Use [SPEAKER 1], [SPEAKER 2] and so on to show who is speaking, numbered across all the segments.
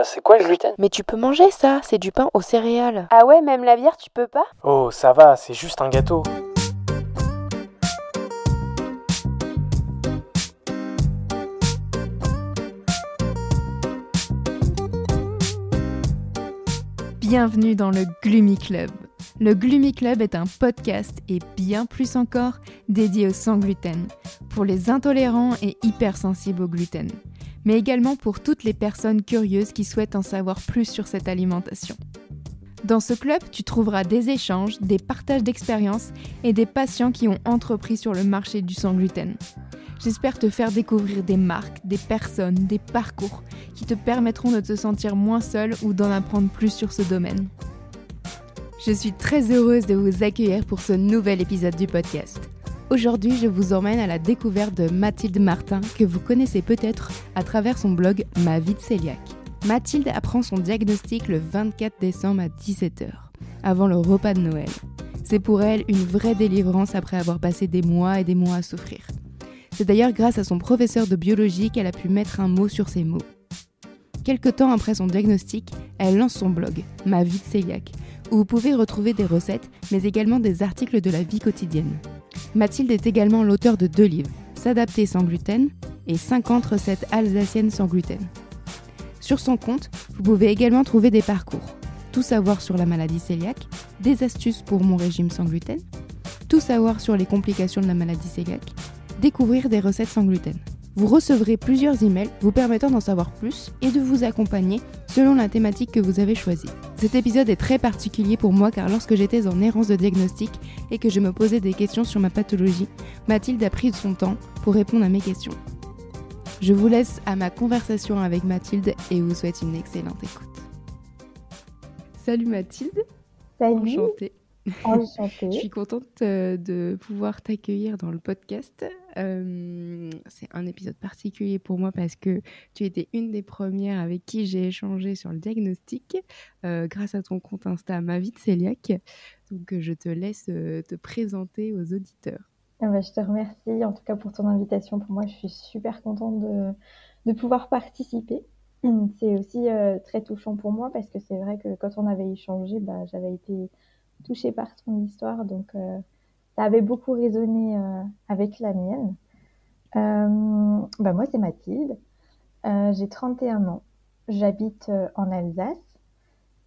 [SPEAKER 1] c'est quoi le gluten?
[SPEAKER 2] Mais tu peux manger ça, c'est du pain aux céréales.
[SPEAKER 3] Ah ouais, même la bière, tu peux pas?
[SPEAKER 1] Oh, ça va, c'est juste un gâteau.
[SPEAKER 4] Bienvenue dans le Gloomy Club. Le Gloomy Club est un podcast et bien plus encore dédié au sans gluten, pour les intolérants et hypersensibles au gluten, mais également pour toutes les personnes curieuses qui souhaitent en savoir plus sur cette alimentation. Dans ce club, tu trouveras des échanges, des partages d'expériences et des patients qui ont entrepris sur le marché du sans gluten. J'espère te faire découvrir des marques, des personnes, des parcours qui te permettront de te sentir moins seul ou d'en apprendre plus sur ce domaine. Je suis très heureuse de vous accueillir pour ce nouvel épisode du podcast. Aujourd'hui, je vous emmène à la découverte de Mathilde Martin, que vous connaissez peut-être à travers son blog Ma vie de cœliaque. Mathilde apprend son diagnostic le 24 décembre à 17h, avant le repas de Noël. C'est pour elle une vraie délivrance après avoir passé des mois et des mois à souffrir. C'est d'ailleurs grâce à son professeur de biologie qu'elle a pu mettre un mot sur ses mots. Quelque temps après son diagnostic, elle lance son blog, Ma vie de cœliaque, où vous pouvez retrouver des recettes, mais également des articles de la vie quotidienne. Mathilde est également l'auteure de 2 livres, S'adapter sans gluten et 50 recettes alsaciennes sans gluten. Sur son compte, vous pouvez également trouver des parcours, tout savoir sur la maladie cœliaque, des astuces pour mon régime sans gluten, tout savoir sur les complications de la maladie cœliaque, découvrir des recettes sans gluten. Vous recevrez plusieurs emails vous permettant d'en savoir plus et de vous accompagner selon la thématique que vous avez choisie. Cet épisode est très particulier pour moi car lorsque j'étais en errance de diagnostic et que je me posais des questions sur ma pathologie, Mathilde a pris son temps pour répondre à mes questions. Je vous laisse à ma conversation avec Mathilde et vous souhaite une excellente écoute. Salut Mathilde.
[SPEAKER 5] Salut.
[SPEAKER 4] Enchantée.
[SPEAKER 5] Enchantée.
[SPEAKER 4] Je suis contente de pouvoir t'accueillir dans le podcast. C'est un épisode particulier pour moi parce que tu étais une des premières avec qui j'ai échangé sur le diagnostic grâce à ton compte Insta Ma vie de cœliaque. Donc je te laisse te présenter aux auditeurs.
[SPEAKER 5] Je te remercie en tout cas pour ton invitation. Pour moi, je suis super contente de pouvoir participer. C'est aussi très touchant pour moi parce que c'est vrai que quand on avait échangé, j'avais été touchée par ton histoire, donc ça avait beaucoup résonné avec la mienne. Moi, c'est Mathilde, j'ai 31 ans, j'habite en Alsace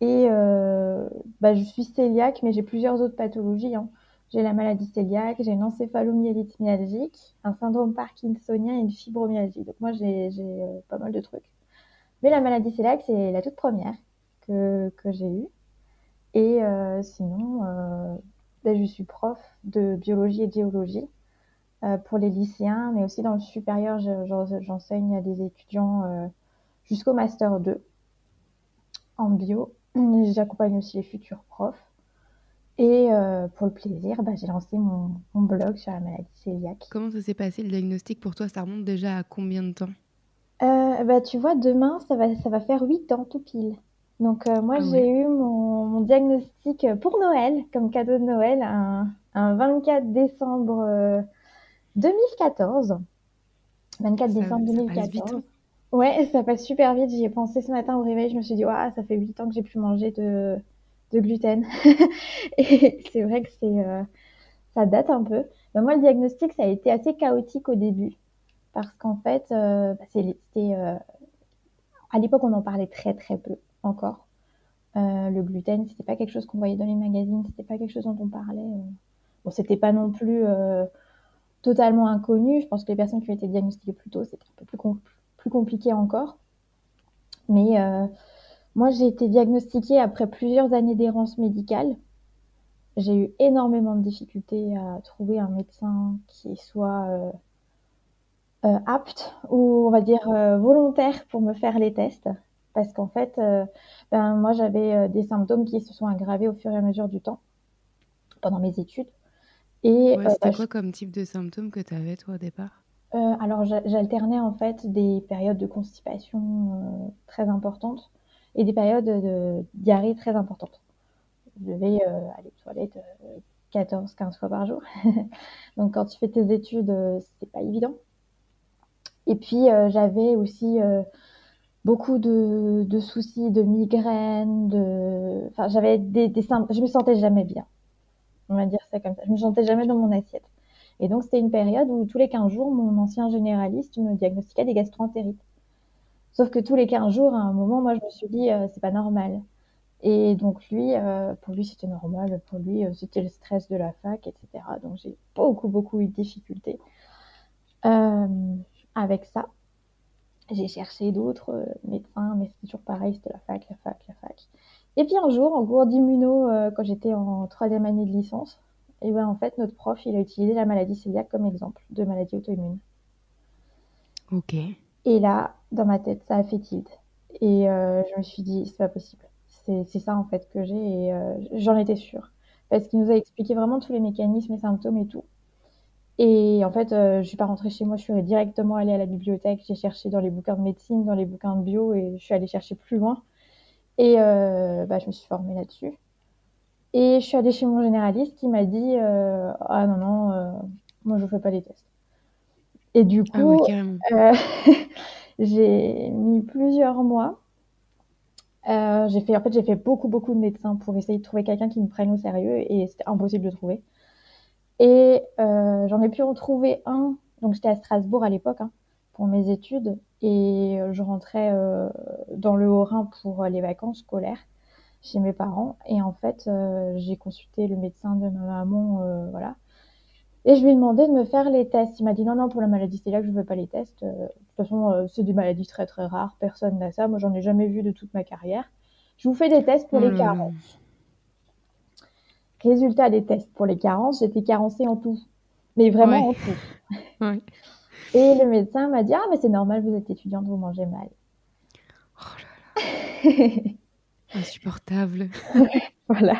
[SPEAKER 5] et je suis cœliaque, mais j'ai plusieurs autres pathologies, hein. J'ai la maladie cœliaque, j'ai une encéphalomyélite myalgique, un syndrome parkinsonien et une fibromyalgie. Donc moi, j'ai pas mal de trucs. Mais la maladie cœliaque, c'est la toute première que j'ai eue. Et sinon, je suis prof de biologie et de géologie pour les lycéens, mais aussi dans le supérieur, j'enseigne à des étudiants jusqu'au Master 2 en bio. J'accompagne aussi les futurs profs. Et pour le plaisir, j'ai lancé mon blog sur la maladie cœliaque.
[SPEAKER 4] Comment ça s'est passé le diagnostic pour toi? Ça remonte déjà à combien de temps?
[SPEAKER 5] Tu vois, demain, ça va faire 8 ans tout pile. Donc j'ai eu mon diagnostic pour Noël, comme cadeau de Noël, un 24 décembre 2014. 24 décembre 2014.
[SPEAKER 4] Ça passe vite, hein.
[SPEAKER 5] Ouais, ça passe super vite. J'y ai pensé ce matin au réveil. Je me suis dit, ça fait 8 ans que j'ai plus mangé de gluten. Et c'est vrai que ça date un peu. Moi, le diagnostic, ça a été assez chaotique au début. Parce qu'en fait, c'était... à l'époque, on en parlait très, très peu encore. Le gluten, c'était pas quelque chose qu'on voyait dans les magazines. C'était pas quelque chose dont on parlait. Bon, c'était pas non plus totalement inconnu. Je pense que les personnes qui ont été diagnostiquées plus tôt, c'était un peu plus compliqué encore. Mais moi, j'ai été diagnostiquée après plusieurs années d'errance médicale. J'ai eu énormément de difficultés à trouver un médecin qui soit apte ou on va dire volontaire pour me faire les tests. Parce qu'en fait, moi, j'avais des symptômes qui se sont aggravés au fur et à mesure du temps pendant mes études. Et
[SPEAKER 4] c'était quoi comme type de symptômes que tu avais, toi, au départ?
[SPEAKER 5] Alors, j'alternais en fait des périodes de constipation très importantes et des périodes de diarrhée très importantes. Je devais aller aux toilettes 14-15 fois par jour. Donc, quand tu fais tes études, c'est pas évident. Et puis, j'avais aussi beaucoup de soucis, de migraines, enfin, j'avais des symptômes, je me sentais jamais bien. On va dire ça comme ça. Je me sentais jamais dans mon assiette. Et donc, c'était une période où tous les 15 jours, mon ancien généraliste me diagnostiquait des gastro-entérites. Sauf que tous les 15 jours, à un moment, moi, je me suis dit, c'est pas normal. Et donc, lui, pour lui, c'était normal. Pour lui, c'était le stress de la fac, etc. Donc, j'ai beaucoup eu de difficultés euh, avec ça. J'ai cherché d'autres médecins, mais c'était toujours pareil, c'était la fac. Et puis un jour, en cours d'immuno, quand j'étais en 3e année de licence, et ben en fait, notre prof, il a utilisé la maladie cœliaque comme exemple de maladie auto-immune.
[SPEAKER 4] Ok.
[SPEAKER 5] Et là, dans ma tête, ça a fait tilt. Et je me suis dit, c'est pas possible. C'est ça en fait que j'ai, et j'en étais sûre. Parce qu'il nous a expliqué vraiment tous les mécanismes et symptômes et tout. Et en fait, je suis pas rentrée chez moi, je suis directement allée à la bibliothèque, j'ai cherché dans les bouquins de médecine, dans les bouquins de bio, et je suis allée chercher plus loin. Et je me suis formée là-dessus. Et je suis allée chez mon généraliste qui m'a dit ah non, moi je fais pas les tests. Et du
[SPEAKER 4] Ah ouais,
[SPEAKER 5] coup,
[SPEAKER 4] carrément.
[SPEAKER 5] j'ai mis plusieurs mois. J'ai fait beaucoup de médecins pour essayer de trouver quelqu'un qui me prenne au sérieux, et c'était impossible de trouver. Et j'en ai pu en trouver un. Donc j'étais à Strasbourg à l'époque pour mes études, et je rentrais dans le Haut-Rhin pour les vacances scolaires chez mes parents. Et en fait, j'ai consulté le médecin de ma maman, voilà. Et je lui ai demandé de me faire les tests. Il m'a dit non, pour la maladie cœliaque, je veux pas les tests. De toute façon, c'est des maladies très très rares. Personne n'a ça. Moi, j'en ai jamais vu de toute ma carrière. Je vous fais des tests pour
[SPEAKER 4] Oh
[SPEAKER 5] les
[SPEAKER 4] là là.
[SPEAKER 5] carences. Résultat des tests pour les carences, j'étais carencée en tout. Mais vraiment en
[SPEAKER 4] Ouais.
[SPEAKER 5] tout.
[SPEAKER 4] Ouais.
[SPEAKER 5] Et le médecin m'a dit ah, mais c'est normal, vous êtes étudiante, vous mangez mal.
[SPEAKER 4] Oh là là. Insupportable.
[SPEAKER 5] Voilà.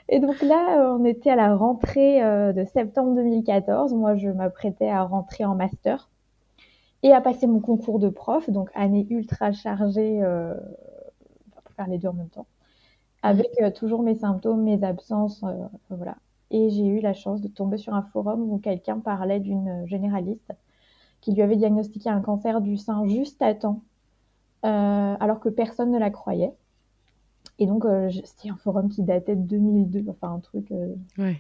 [SPEAKER 5] Et donc là, on était à la rentrée de septembre 2014. Moi, je m'apprêtais à rentrer en master et à passer mon concours de prof, donc année ultra chargée pour faire les deux en même temps, avec toujours mes symptômes, mes absences, voilà. Et j'ai eu la chance de tomber sur un forum où quelqu'un parlait d'une généraliste qui lui avait diagnostiqué un cancer du sein juste à temps, alors que personne ne la croyait. Et donc, c'était un forum qui datait de 2002, enfin un truc
[SPEAKER 4] Ouais.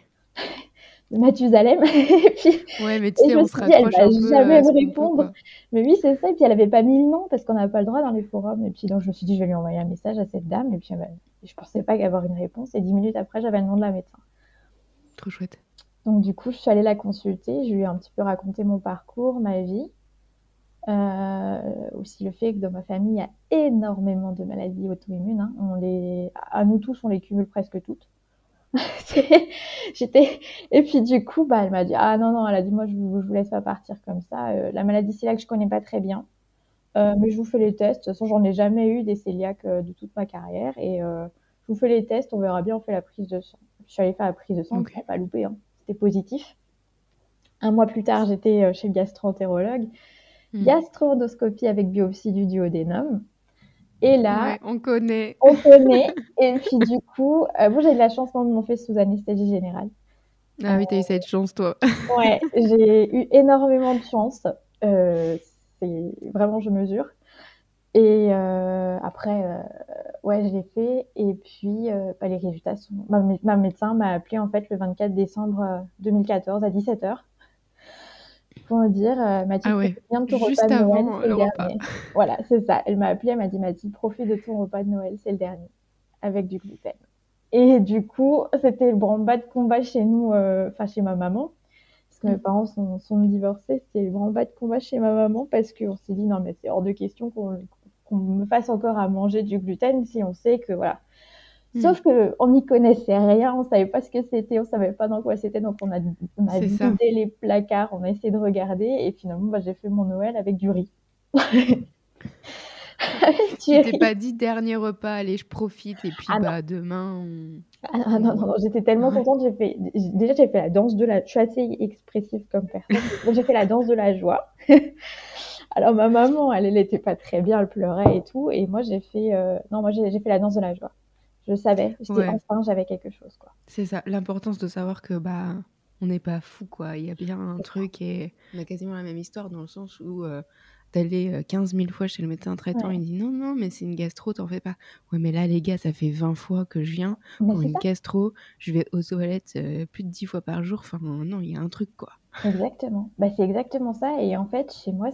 [SPEAKER 5] de Mathusalem. Et puis,
[SPEAKER 4] Ouais, mais tu sais,
[SPEAKER 5] je me
[SPEAKER 4] on se
[SPEAKER 5] suis dit, elle
[SPEAKER 4] raccroche
[SPEAKER 5] va
[SPEAKER 4] un peu
[SPEAKER 5] jamais
[SPEAKER 4] à
[SPEAKER 5] me
[SPEAKER 4] ce qu'on peut,
[SPEAKER 5] répondre.
[SPEAKER 4] quoi.
[SPEAKER 5] Mais oui, c'est ça. Et puis, elle avait pas mis le nom parce qu'on n'a pas le droit dans les forums. Et puis, donc, je me suis dit, je vais lui envoyer un message à cette dame. Et puis, je pensais pas avoir une réponse. Et 10 minutes après, j'avais le nom de la médecin.
[SPEAKER 4] Trop chouette.
[SPEAKER 5] Donc, du coup, je suis allée la consulter. Je lui ai un petit peu raconté mon parcours, ma vie. Aussi le fait que dans ma famille, il y a énormément de maladies auto-immunes. À nous tous, on les cumule presque toutes. Et puis du coup, elle m'a dit ah non, elle a dit moi je vous laisse pas partir comme ça. La maladie cœliaque je connais pas très bien, mais je vous fais les tests. De toute façon, j'en ai jamais eu des cœliaques de toute ma carrière, et je vous fais les tests, on verra bien, on fait la prise de sang. Je suis allée faire la prise de sang,
[SPEAKER 4] Ok.
[SPEAKER 5] ça n'a pas loupé, c'était positif. Un mois plus tard, j'étais chez le gastro-entérologue, gastro-endoscopie avec biopsie du duodénum. Et là,
[SPEAKER 4] Ouais, on connaît.
[SPEAKER 5] on connaît. Et puis du coup, moi j'ai eu de la chance, ils m'ont fait sous anesthésie générale.
[SPEAKER 4] Ah oui, t'as eu cette chance, toi.
[SPEAKER 5] Ouais, j'ai eu énormément de chance. C'est vraiment, je mesure. Et après, ouais, je l'ai fait. Et puis, les résultats sont. Ma médecin m'a appelé en fait le 24 décembre 2014 à 17h pour me dire Mathilde,
[SPEAKER 4] Ah ouais,
[SPEAKER 5] profite bien de ton repas
[SPEAKER 4] juste
[SPEAKER 5] de Noël,
[SPEAKER 4] avant
[SPEAKER 5] c'est
[SPEAKER 4] le
[SPEAKER 5] le
[SPEAKER 4] repas.
[SPEAKER 5] dernier. Voilà, c'est ça. Elle m'a appelé, elle m'a dit Mathilde, profite de ton repas de Noël, c'est le dernier, avec du gluten. Et du coup, c'était le branle-bas de combat chez nous, chez ma maman. Parce que mes parents sont divorcés, c'était le grand bas de combat chez ma maman, parce qu'on s'est dit non, mais c'est hors de question qu'on me fasse encore à manger du gluten si on sait que voilà. Sauf qu'on n'y connaissait rien, on savait pas ce que c'était, on savait pas dans quoi c'était, donc on a
[SPEAKER 4] C'est
[SPEAKER 5] vidé
[SPEAKER 4] ça.
[SPEAKER 5] les placards, on a essayé de regarder, et finalement j'ai fait mon Noël avec du riz. Avec
[SPEAKER 4] Tu
[SPEAKER 5] du
[SPEAKER 4] t'es
[SPEAKER 5] riz.
[SPEAKER 4] pas dit dernier repas, allez, je profite, et puis
[SPEAKER 5] Ah non.
[SPEAKER 4] demain,
[SPEAKER 5] Non, j'étais tellement contente. Déjà, j'ai fait la danse de la. Je suis assez expressive comme personne. Donc, j'ai fait la danse de la joie. Alors, ma maman, elle était pas très bien, elle pleurait et tout. Et moi, j'ai fait. Non, moi, j'ai fait la danse de la joie. Je savais.
[SPEAKER 4] Ouais,
[SPEAKER 5] Enfin, j'avais quelque chose, quoi.
[SPEAKER 4] c'est ça. L'importance de savoir que on n'est pas fou, quoi. Il y a bien un
[SPEAKER 5] C'est ça.
[SPEAKER 4] truc, et on a quasiment la même histoire dans le sens où d'aller 15 000 fois chez le médecin traitant.
[SPEAKER 5] Ouais.
[SPEAKER 4] Il dit non, non, mais c'est une gastro, t'en fais pas. Ouais, mais là, les gars, ça fait 20 fois que je viens
[SPEAKER 5] Mais
[SPEAKER 4] pour
[SPEAKER 5] c'est
[SPEAKER 4] une
[SPEAKER 5] ça,
[SPEAKER 4] gastro. Je vais aux toilettes plus de 10 fois par jour. Enfin, non, il y a un truc, quoi.
[SPEAKER 5] exactement. Bah, c'est exactement ça. Et en fait, chez moi,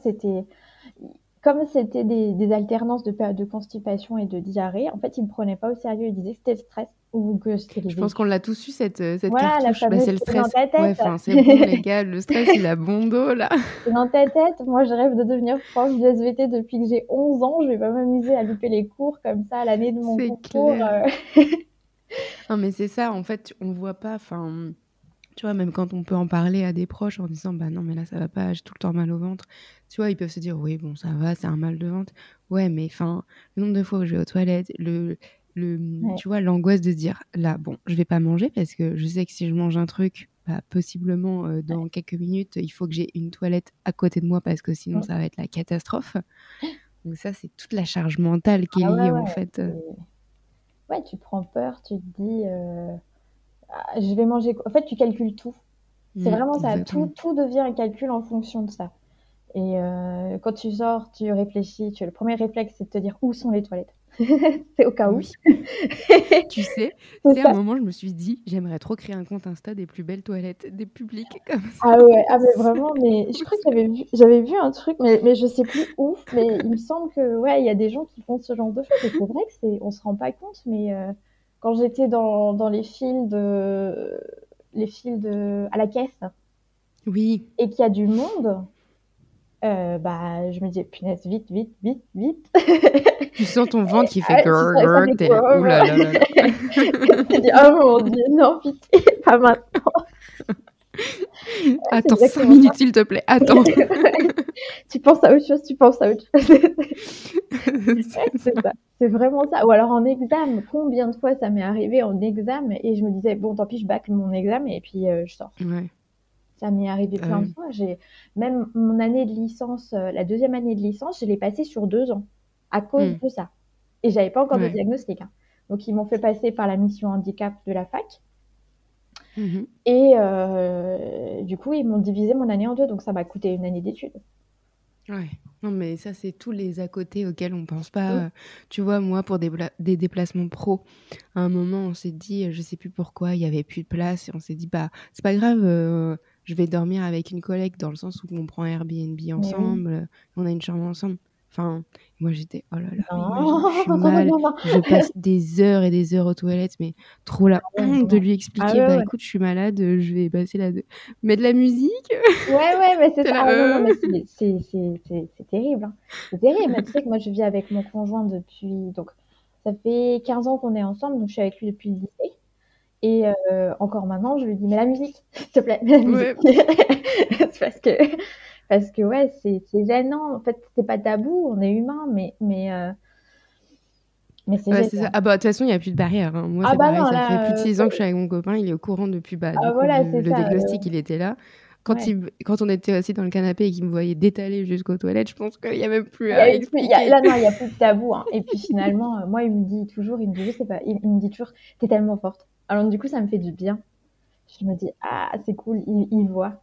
[SPEAKER 5] comme c'était des alternances de périodes de constipation et de diarrhée, en fait, ils me prenaient pas au sérieux. Ils disaient que c'était le stress ou que c'était
[SPEAKER 4] Je
[SPEAKER 5] les
[SPEAKER 4] pense qu'on
[SPEAKER 5] véhicules.
[SPEAKER 4] l'a tous eu, cette
[SPEAKER 5] Voilà, la
[SPEAKER 4] cartouche. Bah,
[SPEAKER 5] fameuse
[SPEAKER 4] c'est le
[SPEAKER 5] «c'est dans
[SPEAKER 4] stress.
[SPEAKER 5] ta
[SPEAKER 4] Ouais,
[SPEAKER 5] tête».
[SPEAKER 4] enfin, c'est bon, les gars, le stress, il a bon dos, là.
[SPEAKER 5] C'est dans ta tête. Moi, je rêve de devenir prof du SVT depuis que j'ai 11 ans. Je vais pas m'amuser à louper les cours comme ça à l'année de mon
[SPEAKER 4] C'est
[SPEAKER 5] concours.
[SPEAKER 4] clair. Non, mais c'est ça, en fait, on voit pas, enfin, tu vois, même quand on peut en parler à des proches en disant, bah non, mais là, ça va pas, j'ai tout le temps mal au ventre. Tu vois, ils peuvent se dire, oui, bon, ça va, c'est un mal de ventre. Ouais, mais enfin, le nombre de fois où je vais aux toilettes,
[SPEAKER 5] Ouais,
[SPEAKER 4] tu vois, l'angoisse de se dire, là, bon, je vais pas manger parce que je sais que si je mange un truc, bah, possiblement, dans quelques minutes, il faut que j'ai une toilette à côté de moi parce que sinon,
[SPEAKER 5] mmh.
[SPEAKER 4] ça va être la catastrophe. Donc ça, c'est toute la charge mentale qui est
[SPEAKER 5] Ah ouais,
[SPEAKER 4] liée, en
[SPEAKER 5] ouais.
[SPEAKER 4] fait.
[SPEAKER 5] Ouais, tu prends peur, tu te dis, «Ah, je vais manger quoi?» En fait, tu calcules tout. C'est vraiment ça. Tout
[SPEAKER 4] Exactement.
[SPEAKER 5] tout devient un calcul en fonction de ça. Et quand tu sors, tu réfléchis, le premier réflexe, c'est de te dire: «Où sont les toilettes?» C'est au cas où.
[SPEAKER 4] Oui. Tu sais,
[SPEAKER 5] C'est
[SPEAKER 4] c'est à un
[SPEAKER 5] ça.
[SPEAKER 4] moment, je me suis dit: «J'aimerais trop créer un compte Insta des plus belles toilettes, des publics comme ça».
[SPEAKER 5] Ah ouais, ah mais vraiment, mais je crois que j'avais vu un truc, mais je sais plus où, mais il me semble que, ouais, il y a des gens qui font ce genre de choses et c'est vrai que on se rend pas compte, mais quand j'étais dans les files de à la caisse
[SPEAKER 4] Oui,
[SPEAKER 5] et qu'il y a du monde, bah, je me disais: «Punaise, vite, vite, vite, vite!»
[SPEAKER 4] tu sens ton ventre qui fait
[SPEAKER 5] Ah, tu
[SPEAKER 4] grrr
[SPEAKER 5] sens que ça
[SPEAKER 4] grrr,
[SPEAKER 5] fait
[SPEAKER 4] tu es là:
[SPEAKER 5] quoi?
[SPEAKER 4] «Ouh là là là là».
[SPEAKER 5] Tu dis: «Oh mon Dieu, non, pitié, pas maintenant!» C'est
[SPEAKER 4] «Attends 5
[SPEAKER 5] exactement ça.
[SPEAKER 4] minutes s'il te plaît, attends».
[SPEAKER 5] Ouais. Tu penses à autre chose, tu penses à autre chose. Ouais,
[SPEAKER 4] C'est
[SPEAKER 5] c'est
[SPEAKER 4] ça.
[SPEAKER 5] ça, c'est vraiment ça. Ou alors en exam, combien de fois ça m'est arrivé en exam et je me disais: «Bon, tant pis, je bâcle mon exam et puis, je sors».
[SPEAKER 4] Ouais,
[SPEAKER 5] Ça m'est arrivé
[SPEAKER 4] bah,
[SPEAKER 5] plein de
[SPEAKER 4] oui.
[SPEAKER 5] fois. J'ai même mon année de licence, la deuxième année de licence, je l'ai passée sur 2 ans à cause
[SPEAKER 4] Mmh.
[SPEAKER 5] de ça et j'avais pas encore de
[SPEAKER 4] Ouais.
[SPEAKER 5] diagnostic, hein. Donc ils m'ont fait passer par la mission handicap de la fac
[SPEAKER 4] Mmh.
[SPEAKER 5] et du coup, ils m'ont divisé mon année en 2, donc ça m'a coûté une année d'études.
[SPEAKER 4] Ouais. Non, mais ça, c'est tous les à côté auxquels on pense pas,
[SPEAKER 5] Mmh.
[SPEAKER 4] tu vois, moi, pour des déplacements pro, à un moment, on s'est dit, je sais plus pourquoi, il y avait plus de place et on s'est dit: «Bah, c'est pas grave, je vais dormir avec une collègue», dans le sens où on prend Airbnb
[SPEAKER 5] Mais oui.
[SPEAKER 4] ensemble, on a une chambre ensemble. Enfin, moi, j'étais: «Oh là là, mais imagine, je suis
[SPEAKER 5] Non,
[SPEAKER 4] mal,
[SPEAKER 5] non, non.
[SPEAKER 4] je passe des heures et des heures aux toilettes», mais trop la
[SPEAKER 5] Ouais,
[SPEAKER 4] honte de
[SPEAKER 5] non.
[SPEAKER 4] lui
[SPEAKER 5] Ah
[SPEAKER 4] expliquer:
[SPEAKER 5] ouais,
[SPEAKER 4] «Bah,
[SPEAKER 5] ouais.
[SPEAKER 4] écoute, je suis malade, je vais passer la de mets de la musique».
[SPEAKER 5] Ouais, ouais, mais c'est
[SPEAKER 4] Tu
[SPEAKER 5] ça.
[SPEAKER 4] là:
[SPEAKER 5] Ah non, non, mais c'est terrible, hein. C'est terrible. Tu sais que moi, je vis avec mon conjoint depuis donc ça fait 15 ans qu'on est ensemble, donc je suis avec lui depuis le lycée et encore maintenant, je lui dis: «Mets la musique, s'il te plaît, mets la musique».
[SPEAKER 4] Ouais.
[SPEAKER 5] C'est parce que ouais, c'est gênant. En fait, c'est pas tabou, on est humain, mais c'est
[SPEAKER 4] Ouais, c'est ça.
[SPEAKER 5] gênant.
[SPEAKER 4] Ah bah, de toute façon, il y a plus de barrière, hein. Moi,
[SPEAKER 5] Ah
[SPEAKER 4] c'est
[SPEAKER 5] bah
[SPEAKER 4] pareil,
[SPEAKER 5] non,
[SPEAKER 4] ça fait plus de
[SPEAKER 5] là,
[SPEAKER 4] 6 ans que je suis avec mon copain. Il est au courant depuis, bah, du
[SPEAKER 5] ah
[SPEAKER 4] coup,
[SPEAKER 5] voilà, c'est
[SPEAKER 4] le
[SPEAKER 5] ça,
[SPEAKER 4] diagnostic, il était là.
[SPEAKER 5] ouais.
[SPEAKER 4] Quand on était assis dans le canapé et qu'il me voyait d'étaler jusqu'aux toilettes, je pense qu'il y a même plus
[SPEAKER 5] Il y a
[SPEAKER 4] à
[SPEAKER 5] eu plus,
[SPEAKER 4] expliquer.
[SPEAKER 5] là non, il y a plus de tabou, hein. Et puis finalement, moi, il me dit, je sais pas, il me dit toujours, t'es tellement forte. Alors du coup, ça me fait du bien. Je me dis, ah, c'est cool, il voit,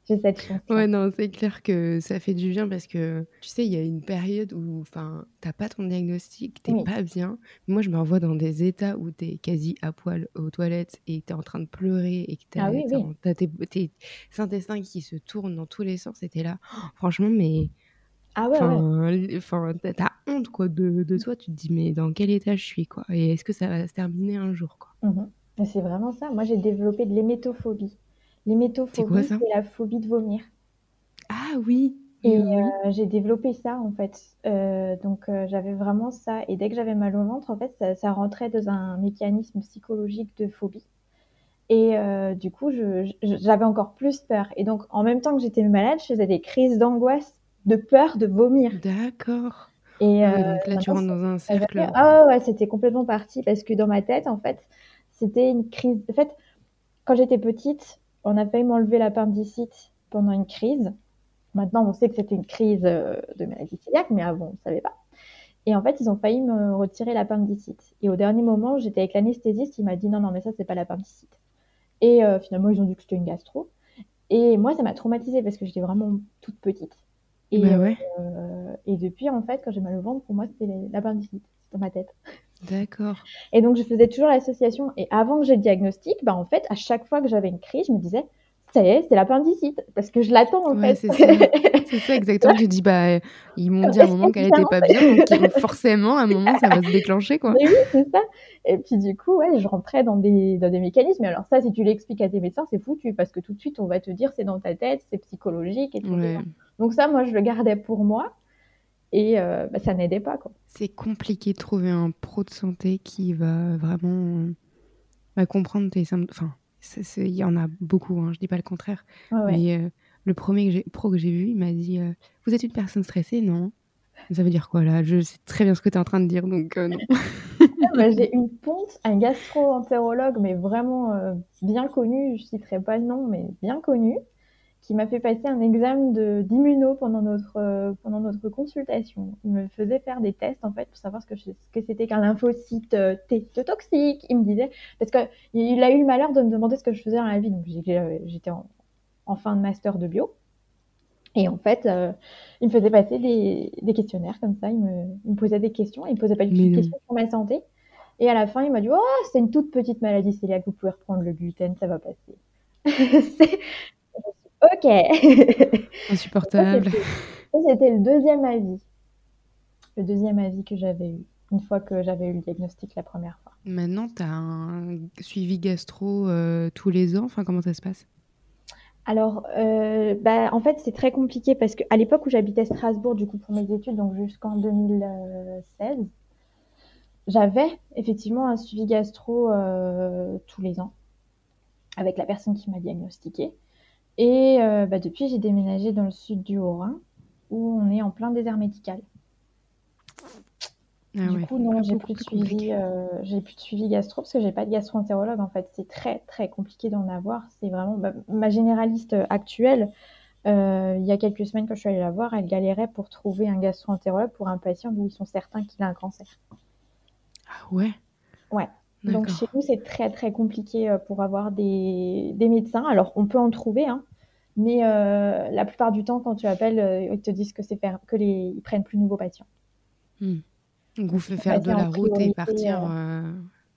[SPEAKER 5] j'ai cette chance-là.
[SPEAKER 4] Ouais, non, c'est clair que ça fait du bien parce que, tu sais, il y a une période où, enfin, tu pas ton diagnostic, t'es
[SPEAKER 5] Oui.
[SPEAKER 4] pas bien. Moi, je me revois dans des états où t'es quasi à poil aux toilettes et t'es en train de pleurer et que
[SPEAKER 5] Ah oui, oui.
[SPEAKER 4] tu tes intestins qui se tournent dans tous les sens et tu là, franchement, mais
[SPEAKER 5] Ah ouais, ouais.
[SPEAKER 4] enfin, tu honte, quoi, de toi. Tu te dis: «Mais dans quel état je suis, quoi? Et est-ce que ça va se terminer un jour, quoi?»
[SPEAKER 5] Mmh. Mais c'est vraiment ça. Moi, j'ai développé de l'hémétophobie.
[SPEAKER 4] C'est quoi
[SPEAKER 5] L'hémétophobie,
[SPEAKER 4] ça?
[SPEAKER 5] c'est la phobie de vomir.
[SPEAKER 4] Ah oui!
[SPEAKER 5] Et
[SPEAKER 4] Oui, oui, oui.
[SPEAKER 5] j'ai développé ça, en fait. Donc j'avais vraiment ça et dès que j'avais mal au ventre, en fait, ça rentrait dans un mécanisme psychologique de phobie. Et du coup, j'avais encore plus peur et donc en même temps que j'étais malade, je faisais des crises d'angoisse, de peur de vomir
[SPEAKER 4] D'accord.
[SPEAKER 5] et
[SPEAKER 4] Ah oui, donc là, tu
[SPEAKER 5] maintenant
[SPEAKER 4] rentres dans un
[SPEAKER 5] ça va mieux.
[SPEAKER 4] cercle.
[SPEAKER 5] Ah ouais, ouais, c'était complètement parti parce que dans ma tête, en fait, c'était une crise en fait, quand j'étais petite, on a failli m'enlever l'appendicite pendant une crise. Maintenant, on sait que c'était une crise, de maladie cœliaque, mais avant, on ne savait pas et en fait, ils ont failli me retirer l'appendicite et au dernier moment, j'étais avec l'anesthésiste, il m'a dit: «Non, non, mais ça, c'est pas l'appendicite» et finalement, ils ont dit que c'était une gastro. Et moi, ça m'a traumatisée parce que j'étais vraiment toute petite. Et,
[SPEAKER 4] Bah ouais,
[SPEAKER 5] et depuis, en fait, quand j'ai mal au ventre, pour moi, c'était l'appendicite dans ma tête.
[SPEAKER 4] d'accord.
[SPEAKER 5] Et donc, je faisais toujours l'association. Et avant que j'ai le diagnostic, bah, en fait, à chaque fois que j'avais une crise, je me disais, ça y est, c'est l'appendicite. Parce que je l'attends, en
[SPEAKER 4] Ouais,
[SPEAKER 5] fait.
[SPEAKER 4] c'est ça. C'est ça exactement. Tu dis, bah, ils m'ont dit à un
[SPEAKER 5] Est-ce qu'il y
[SPEAKER 4] moment
[SPEAKER 5] a
[SPEAKER 4] qu'elle était
[SPEAKER 5] différence?
[SPEAKER 4] pas bien, donc forcément, à un moment, ça va se déclencher, quoi.
[SPEAKER 5] Mais oui, c'est ça. Et puis du coup, ouais, je rentrais dans des mécanismes. Et alors ça, si tu l'expliques à tes médecins, c'est foutu parce que tout de suite, on va te dire c'est dans ta tête, c'est psychologique, etc.
[SPEAKER 4] Ouais.
[SPEAKER 5] Donc ça, moi, je le gardais pour moi et bah, ça n'aidait pas, quoi.
[SPEAKER 4] C'est compliqué de trouver un pro de santé qui va vraiment comprendre tes symptômes. Enfin, il y en a beaucoup, hein, je dis pas le contraire.
[SPEAKER 5] Ouais, ouais.
[SPEAKER 4] Mais le premier pro que j'ai vu, il m'a dit vous êtes une personne stressée? Non. Ça veut dire quoi là? Je sais très bien ce que tu es en train de dire, donc non.
[SPEAKER 5] Bah, j'ai une ponte, un gastro-entérologue, mais vraiment bien connu, je citerai pas le nom, mais bien connu, qui m'a fait passer un examen d'immuno pendant notre consultation. Il me faisait faire des tests en fait pour savoir ce que c'était qu'un lymphocyte T toxique. Il me disait parce que il a eu le malheur de me demander ce que je faisais dans la vie. Donc j'étais en fin de master de bio. Et en fait, il me faisait passer des questionnaires comme ça. Il me posait des questions. Il me posait pas du tout
[SPEAKER 4] Mais
[SPEAKER 5] de
[SPEAKER 4] non.
[SPEAKER 5] questions sur ma santé. Et à la fin, il m'a dit oh, c'est une toute petite maladie cœliaque. Vous pouvez reprendre le gluten, ça va passer. C'est OK.
[SPEAKER 4] Insupportable.
[SPEAKER 5] C'était le deuxième avis. Le deuxième avis que j'avais eu, une fois que j'avais eu le diagnostic la première fois.
[SPEAKER 4] Maintenant, tu as un suivi gastro tous les ans? Enfin, comment ça se passe?
[SPEAKER 5] Alors, bah, en fait, c'est très compliqué parce qu'à l'époque où j'habitais Strasbourg, du coup, pour mes études, donc jusqu'en 2016, j'avais effectivement un suivi gastro tous les ans avec la personne qui m'a diagnostiqué. Et bah, depuis, j'ai déménagé dans le sud du Haut-Rhin où on est en plein désert médical.
[SPEAKER 4] Ah
[SPEAKER 5] Du
[SPEAKER 4] ouais,
[SPEAKER 5] coup, non, j'ai
[SPEAKER 4] beaucoup
[SPEAKER 5] plus de
[SPEAKER 4] plus compliqué.
[SPEAKER 5] suivi gastro parce que j'ai pas de gastro-entérologue en fait. C'est très très compliqué d'en avoir. C'est vraiment bah, ma généraliste actuelle. Il y a quelques semaines quand je suis allée la voir, elle galérait pour trouver un gastro-entérologue pour un patient d'où ils sont certains qu'il a un cancer.
[SPEAKER 4] Ah ouais,
[SPEAKER 5] Ouais. Donc chez
[SPEAKER 4] d'accord.
[SPEAKER 5] nous, c'est très très compliqué pour avoir des médecins. Alors on peut en trouver, hein, mais la plupart du temps, quand tu appelles, ils te disent que ils prennent plus de nouveaux patients.
[SPEAKER 4] Hmm. Donc, vous
[SPEAKER 5] Donc ils
[SPEAKER 4] faites
[SPEAKER 5] sont
[SPEAKER 4] faire de
[SPEAKER 5] passés en
[SPEAKER 4] la route et
[SPEAKER 5] priorité.
[SPEAKER 4] partir au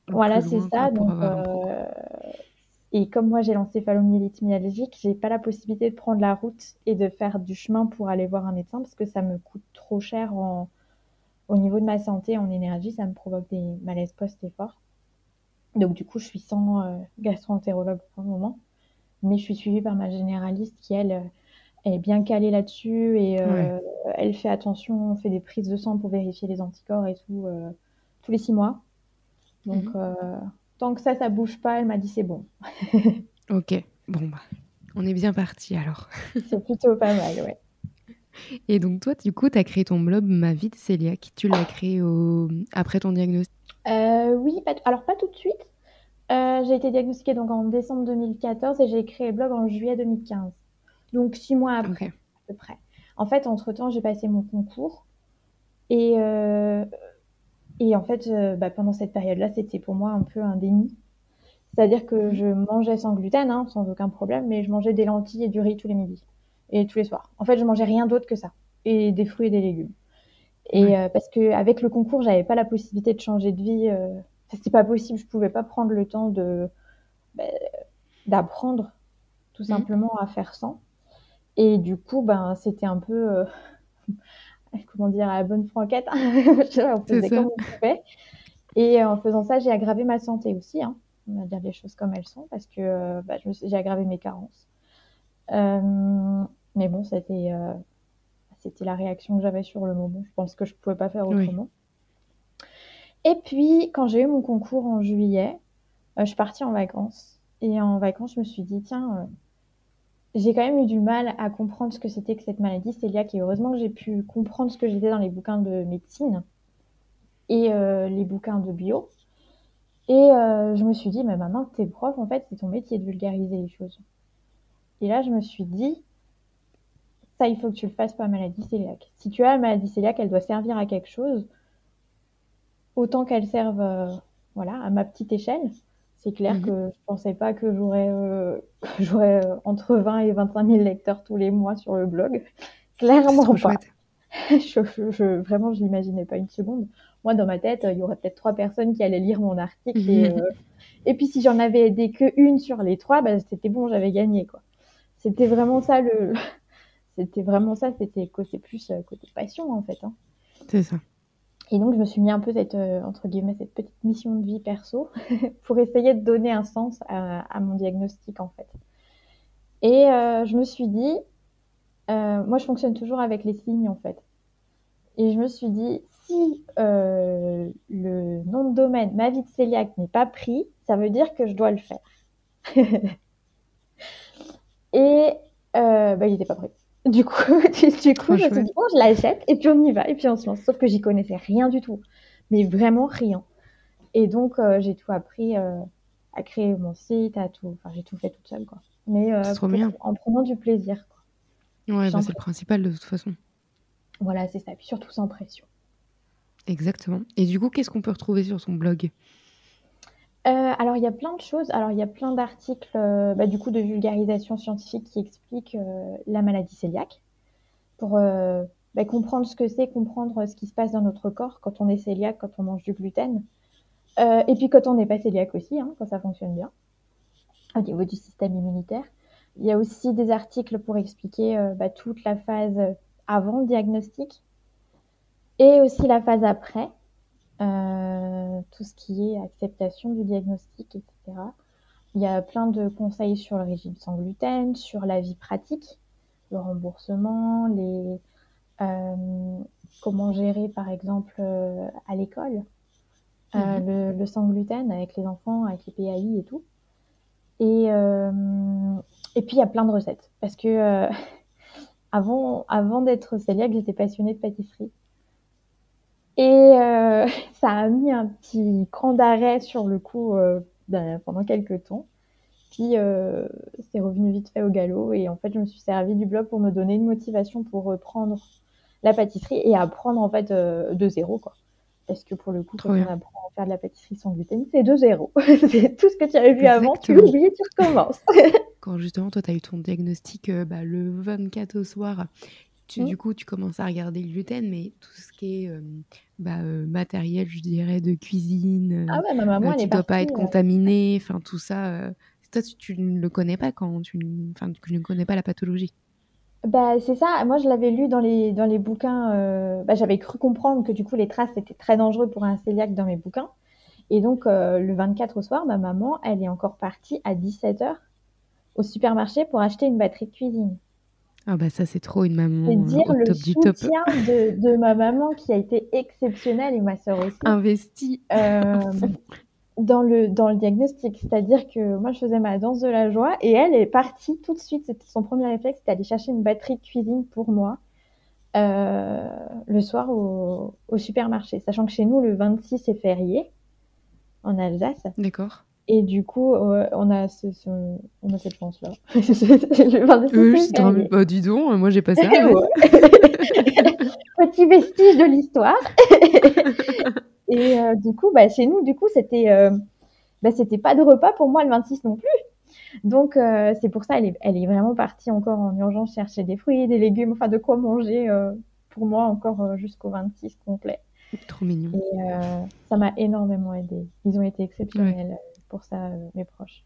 [SPEAKER 4] plus
[SPEAKER 5] Voilà, c'est
[SPEAKER 4] loin, quoi,
[SPEAKER 5] ça.
[SPEAKER 4] pour
[SPEAKER 5] Donc,
[SPEAKER 4] avoir un pro, quoi.
[SPEAKER 5] et comme moi j'ai l'encéphalomyélite myalgique, j'ai pas la possibilité de prendre la route et de faire du chemin pour aller voir un médecin parce que ça me coûte trop cher au niveau de ma santé, en énergie, ça me provoque des malaises post-effort. Donc du coup, je suis sans gastro-entérologue pour le moment, mais je suis suivie par ma généraliste qui, elle, est bien calée là-dessus et
[SPEAKER 4] Ouais.
[SPEAKER 5] elle fait attention, on fait des prises de sang pour vérifier les anticorps et tout, tous les 6 mois. Donc,
[SPEAKER 4] Mhm.
[SPEAKER 5] tant que ça bouge pas, elle m'a dit c'est bon.
[SPEAKER 4] Ok, bon, bah, on est bien parti alors.
[SPEAKER 5] C'est plutôt pas mal, ouais.
[SPEAKER 4] Et donc, toi, du coup, tu as créé ton blog Ma vie de cœliaque. Tu l'as créé après ton diagnostic?
[SPEAKER 5] Oui, alors pas tout de suite. J'ai été diagnostiquée donc en décembre 2014 et j'ai créé le blog en juillet 2015. Donc 6 mois après,
[SPEAKER 4] Ok.
[SPEAKER 5] à peu près. En fait, entre-temps, j'ai passé mon concours et, euh, et en fait, bah, pendant cette période-là, c'était pour moi un peu un déni. C'est-à-dire que
[SPEAKER 4] Mhm.
[SPEAKER 5] je mangeais sans gluten, hein, sans aucun problème, mais je mangeais des lentilles et du riz tous les midis et tous les soirs. En fait, je mangeais rien d'autre que ça et des fruits et des légumes. Et
[SPEAKER 4] Ouais.
[SPEAKER 5] parce qu'avec le concours, j'avais pas la possibilité de changer de vie. C'était pas possible, je pouvais pas prendre le temps bah, d'apprendre tout
[SPEAKER 4] Mhm.
[SPEAKER 5] simplement à faire sans. Et du coup, ben, c'était un peu, comment dire, à la bonne franquette. On
[SPEAKER 4] C'est
[SPEAKER 5] faisait
[SPEAKER 4] ça.
[SPEAKER 5] comme on pouvait. Et en faisant ça, j'ai aggravé ma santé aussi, hein. On va dire les choses comme elles sont, parce que bah, j'ai aggravé mes carences. Mais bon, c'était la réaction que j'avais sur le moment. Je pense que je pouvais pas faire
[SPEAKER 4] Oui.
[SPEAKER 5] autrement. Et puis, quand j'ai eu mon concours en juillet, je suis partie en vacances. Et en vacances, je me suis dit, tiens, j'ai quand même eu du mal à comprendre ce que c'était que cette maladie cœliaque. Et heureusement que j'ai pu comprendre ce que j'étais dans les bouquins de médecine et les bouquins de bio. Et je me suis dit, mais maintenant que t'es prof, en fait, c'est ton métier de vulgariser les choses. Et là, je me suis dit, ça, il faut que tu le fasses pour la maladie cœliaque. Si tu as la maladie cœliaque, elle doit servir à quelque chose, autant qu'elle serve voilà, à ma petite échelle. C'est clair
[SPEAKER 4] Mhm.
[SPEAKER 5] que je pensais pas que j'aurais entre 20 et 25 000 lecteurs tous les mois sur le blog. Clairement
[SPEAKER 4] trop
[SPEAKER 5] pas.
[SPEAKER 4] chouette.
[SPEAKER 5] Vraiment, je l'imaginais pas une seconde. Moi, dans ma tête, il y aurait peut-être 3 personnes qui allaient lire mon article et puis si j'en avais aidé qu'une sur les 3, bah, c'était bon, j'avais gagné, quoi. C'était vraiment ça c'était côté plus côté passion, en fait, hein.
[SPEAKER 4] C'est ça.
[SPEAKER 5] Et donc, je me suis mis un peu entre guillemets, cette petite mission de vie perso pour essayer de donner un sens à mon diagnostic, en fait. Et je me suis dit, moi, je fonctionne toujours avec les signes, en fait. Et je me suis dit, si le nom de domaine ma vie de cœliaque n'est pas pris, ça veut dire que je dois le faire. Et bah, il n'était pas pris. Du coup, je me suis dit, bon, je l'achète et puis on y va et puis on se lance. Sauf que j'y connaissais rien du tout, mais vraiment rien. Et donc, j'ai tout appris à créer mon site, j'ai tout fait toute seule, quoi. Mais
[SPEAKER 4] C'est trop bien.
[SPEAKER 5] en prenant du plaisir, quoi.
[SPEAKER 4] Ouais, c'est le principal de toute façon.
[SPEAKER 5] Voilà, c'est ça. Puis surtout sans pression.
[SPEAKER 4] Exactement. Et du coup, qu'est-ce qu'on peut retrouver sur ton blog ?
[SPEAKER 5] Alors, il y a plein de choses. Alors, il y a plein d'articles du coup, de vulgarisation scientifique qui expliquent la maladie cœliaque pour comprendre ce que c'est, comprendre ce qui se passe dans notre corps quand on est cœliaque, quand on mange du gluten. Et puis quand on n'est pas cœliaque aussi, hein, quand ça fonctionne bien, au niveau du système immunitaire. Il y a aussi des articles pour expliquer toute la phase avant le diagnostic et aussi la phase après. Tout ce qui est acceptation du diagnostic, etc. Il y a plein de conseils sur le régime sans gluten, sur la vie pratique, le remboursement, comment gérer par exemple à l'école le sans gluten avec les enfants, avec les PAI et tout. Et puis il y a plein de recettes parce que avant d'être cœliaque, j'étais passionnée de pâtisserie. Et ça a mis un petit cran d'arrêt sur le coup pendant quelques temps. Puis c'est revenu vite fait au galop. Et en fait, je me suis servi du blog pour me donner une motivation pour reprendre la pâtisserie et apprendre en fait de zéro, quoi. Parce que pour le coup, quand on apprend à faire de la pâtisserie sans gluten, c'est de zéro. C'est tout ce que tu avais vu avant, tu l'oublies, tu recommences.
[SPEAKER 4] Quand justement, toi, tu as eu ton diagnostic le 24 au soir, du coup, tu commences à regarder le gluten, mais tout ce qui est matériel, je dirais, de cuisine,
[SPEAKER 5] ma maman, elle
[SPEAKER 4] qui
[SPEAKER 5] est
[SPEAKER 4] ne doit pas
[SPEAKER 5] partie,
[SPEAKER 4] être contaminé, enfin tout ça, toi, tu ne le connais pas quand tu ne connais pas la pathologie.
[SPEAKER 5] Bah, c'est ça. Moi, je l'avais lu dans les bouquins. J'avais cru comprendre que du coup, les traces étaient très dangereux pour un cœliaque dans mes bouquins. Et donc, le 24 au soir, ma maman, elle est encore partie à 17h au supermarché pour acheter une batterie de cuisine.
[SPEAKER 4] Ah bah ça, c'est trop une maman
[SPEAKER 5] C'est dire
[SPEAKER 4] au
[SPEAKER 5] le
[SPEAKER 4] top du top.
[SPEAKER 5] soutien de ma maman qui a été exceptionnelle et ma sœur aussi.
[SPEAKER 4] Investie.
[SPEAKER 5] Dans le diagnostic. C'est-à-dire que moi, je faisais ma danse de la joie et elle est partie tout de suite. C'était son premier réflexe, c'était d'aller chercher une batterie de cuisine pour moi le soir au supermarché. Sachant que chez nous, le 26 c'est férié en Alsace.
[SPEAKER 4] D'accord.
[SPEAKER 5] Et du coup, on a cette chance-là. Le 26 c'est férié.
[SPEAKER 4] Bah, dis donc, moi, j'ai pas ça.
[SPEAKER 5] Petit vestige de l'histoire. Et du coup, chez nous, c'était pas de repas pour moi le 26 non plus. Donc, c'est pour ça, elle est vraiment partie encore en urgence chercher des fruits, des légumes, enfin de quoi manger pour moi encore jusqu'au 26 complet.
[SPEAKER 4] Trop mignon.
[SPEAKER 5] Et ça m'a énormément aidée. Ils ont été exceptionnels pour ça, mes proches.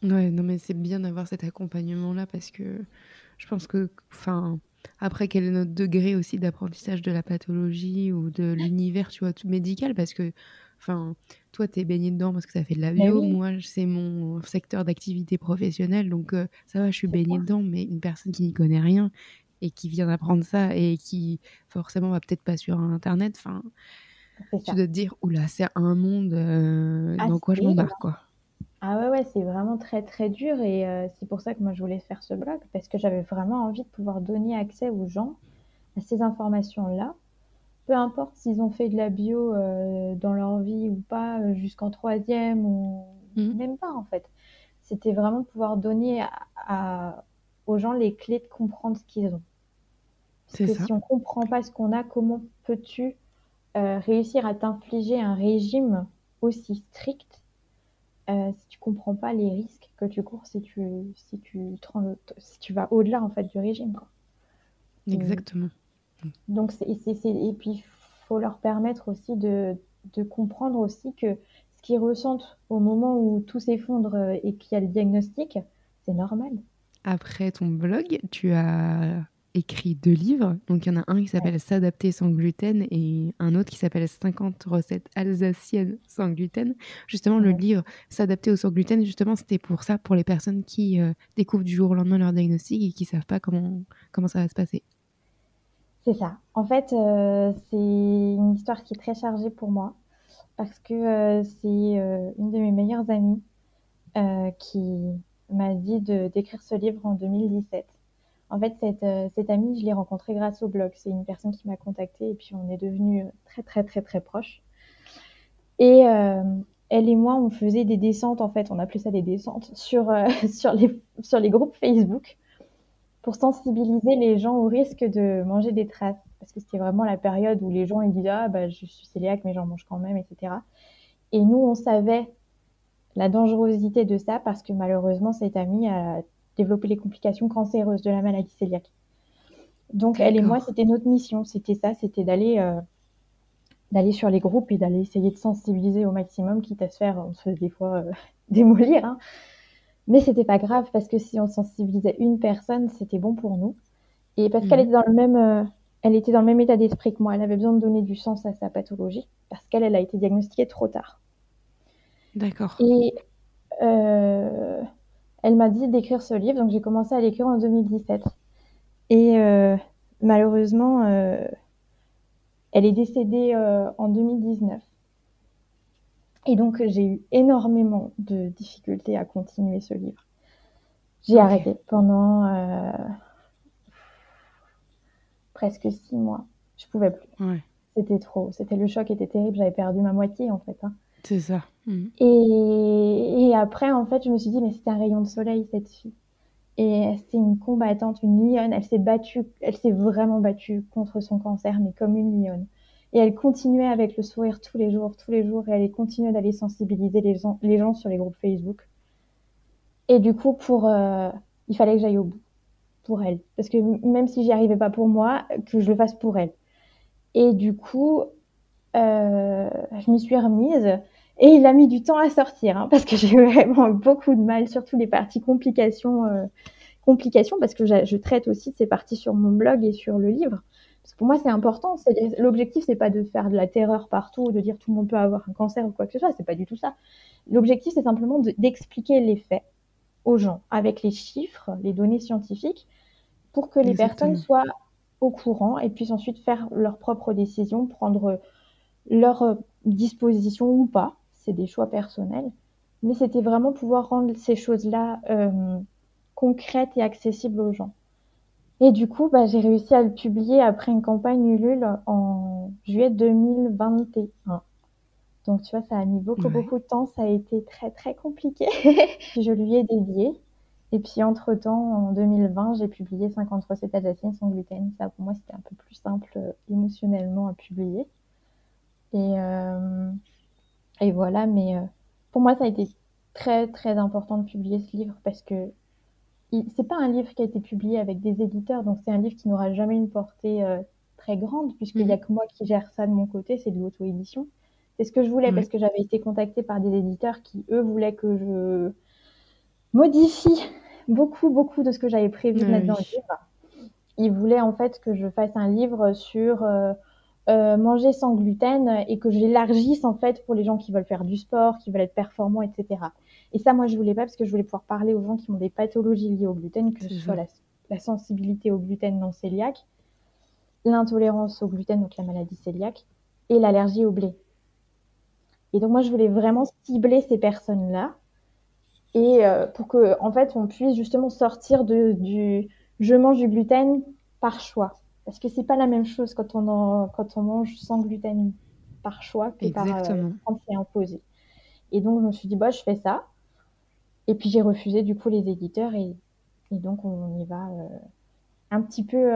[SPEAKER 4] Ouais, non, mais c'est bien d'avoir cet accompagnement-là parce que je pense que, après, quel est notre degré aussi d'apprentissage de la pathologie ou de l'univers, tu vois, tout médical, parce que, toi, t'es baigné dedans parce que ça fait de la bio, moi, c'est mon secteur d'activité professionnelle, donc ça va, je suis baignée dedans, mais une personne qui n'y connaît rien et qui vient d'apprendre ça et qui, forcément, va peut-être pas sur Internet, tu dois te dire, oula, c'est un monde dans quoi je m'embarque, quoi.
[SPEAKER 5] Ah ouais, c'est vraiment très très dur et c'est pour ça que moi je voulais faire ce blog parce que j'avais vraiment envie de pouvoir donner accès aux gens à ces informations-là. Peu importe s'ils ont fait de la bio dans leur vie ou pas, jusqu'en 3e ou même pas en fait. C'était vraiment pouvoir donner aux gens les clés de comprendre ce qu'ils ont. Parce que si on ne comprend pas ce qu'on a, comment peux-tu réussir à t'infliger un régime aussi strict si tu comprends pas les risques que tu cours si tu vas au-delà en fait du régime, quoi.
[SPEAKER 4] Exactement.
[SPEAKER 5] Donc, et puis, il faut leur permettre aussi de comprendre aussi que ce qu'ils ressentent au moment où tout s'effondre et qu'il y a le diagnostic, c'est normal.
[SPEAKER 4] Après ton blog, tu as écrit 2 livres. Donc, il y en a un qui s'appelle S'adapter sans gluten et un autre qui s'appelle 50 recettes alsaciennes sans gluten. Justement, le livre S'adapter au sans gluten, justement, c'était pour ça, pour les personnes qui découvrent du jour au lendemain leur diagnostic et qui ne savent pas comment ça va se passer.
[SPEAKER 5] C'est ça. En fait, c'est une histoire qui est très chargée pour moi parce que c'est une de mes meilleures amies qui m'a dit d'écrire ce livre en 2017. En fait, cette amie, je l'ai rencontrée grâce au blog. C'est une personne qui m'a contactée et puis on est devenus très, très, très, très proches. Et elle et moi, on faisait des descentes, en fait, on appelait ça des descentes, sur les groupes Facebook pour sensibiliser les gens au risque de manger des traces. Parce que c'était vraiment la période où les gens ils disaient ah bah je suis cœliaque mais j'en mange quand même, etc. Et nous on savait la dangerosité de ça parce que malheureusement cette amie a développé les complications cancéreuses de la maladie cœliaque. Donc elle et moi c'était notre mission, c'était d'aller sur les groupes et d'aller essayer de sensibiliser au maximum, quitte à se faire, on se fait des fois démolir, hein. Mais c'était pas grave parce que si on sensibilisait une personne, c'était bon pour nous. Et parce qu'elle était dans le même, elle était dans le même état d'esprit que moi. Elle avait besoin de donner du sens à sa pathologie parce qu'elle a été diagnostiquée trop tard.
[SPEAKER 4] D'accord.
[SPEAKER 5] Et elle m'a dit d'écrire ce livre, donc j'ai commencé à l'écrire en 2017. Et malheureusement, elle est décédée en 2019. Et donc, j'ai eu énormément de difficultés à continuer ce livre. J'ai arrêté pendant presque 6 mois. Je pouvais plus.
[SPEAKER 4] Ouais.
[SPEAKER 5] C'était trop. Le choc était terrible. J'avais perdu ma moitié, en fait. Hein.
[SPEAKER 4] C'est ça.
[SPEAKER 5] Et après, en fait, je me suis dit, mais c'était un rayon de soleil, cette fille. Et c'est une combattante, une lionne. Elle s'est vraiment battue contre son cancer, mais comme une lionne. Et elle continuait avec le sourire tous les jours, et elle continuait d'aller sensibiliser les gens sur les groupes Facebook. Et du coup, il fallait que j'aille au bout pour elle. Parce que même si j'y arrivais pas pour moi, que je le fasse pour elle. Et du coup, je m'y suis remise. Et il a mis du temps à sortir, hein, parce que j'ai vraiment beaucoup de mal, surtout les parties complications, parce que je traite aussi de ces parties sur mon blog et sur le livre. Parce que pour moi, c'est important. L'objectif, c'est pas de faire de la terreur partout, de dire tout le monde peut avoir un cancer ou quoi que ce soit. C'est pas du tout ça. L'objectif, c'est simplement d'expliquer les faits aux gens avec les chiffres, les données scientifiques, pour que les personnes soient au courant et puissent ensuite faire leurs propres décisions, prendre leur disposition ou pas. C'est des choix personnels. Mais c'était vraiment pouvoir rendre ces choses-là concrètes et accessibles aux gens. Et du coup, j'ai réussi à le publier après une campagne Ulule en juillet 2021. Donc, tu vois, ça a mis beaucoup de temps. Ça a été très, très compliqué. Je lui ai dédié. Et puis, entre-temps, en 2020, j'ai publié 50 recettes alsaciennes sans gluten. Ça, pour moi, c'était un peu plus simple émotionnellement à publier. Et voilà, mais pour moi, ça a été très, très important de publier ce livre parce que c'est pas un livre qui a été publié avec des éditeurs, donc c'est un livre qui n'aura jamais une portée très grande puisqu'il n'y a que moi qui gère ça de mon côté, c'est de l'auto-édition. C'est ce que je voulais parce que j'avais été contactée par des éditeurs qui, eux, voulaient que je modifie beaucoup de ce que j'avais prévu de mettre dans le livre. Ils voulaient en fait que je fasse un livre sur manger sans gluten et que j'élargisse en fait pour les gens qui veulent faire du sport, qui veulent être performants, etc. Et ça, moi, je voulais pas parce que je voulais pouvoir parler aux gens qui ont des pathologies liées au gluten, que ce soit la sensibilité au gluten non cœliaque, l'intolérance au gluten, donc la maladie cœliaque, et l'allergie au blé. Et donc, moi, je voulais vraiment cibler ces personnes-là et pour que, en fait, on puisse justement sortir du je mange du gluten par choix. Parce que c'est pas la même chose quand on mange sans gluten par choix que quand c'est imposé. Et donc, je me suis dit, je fais ça. Et puis, j'ai refusé, du coup, les éditeurs. Et donc, on y va un petit peu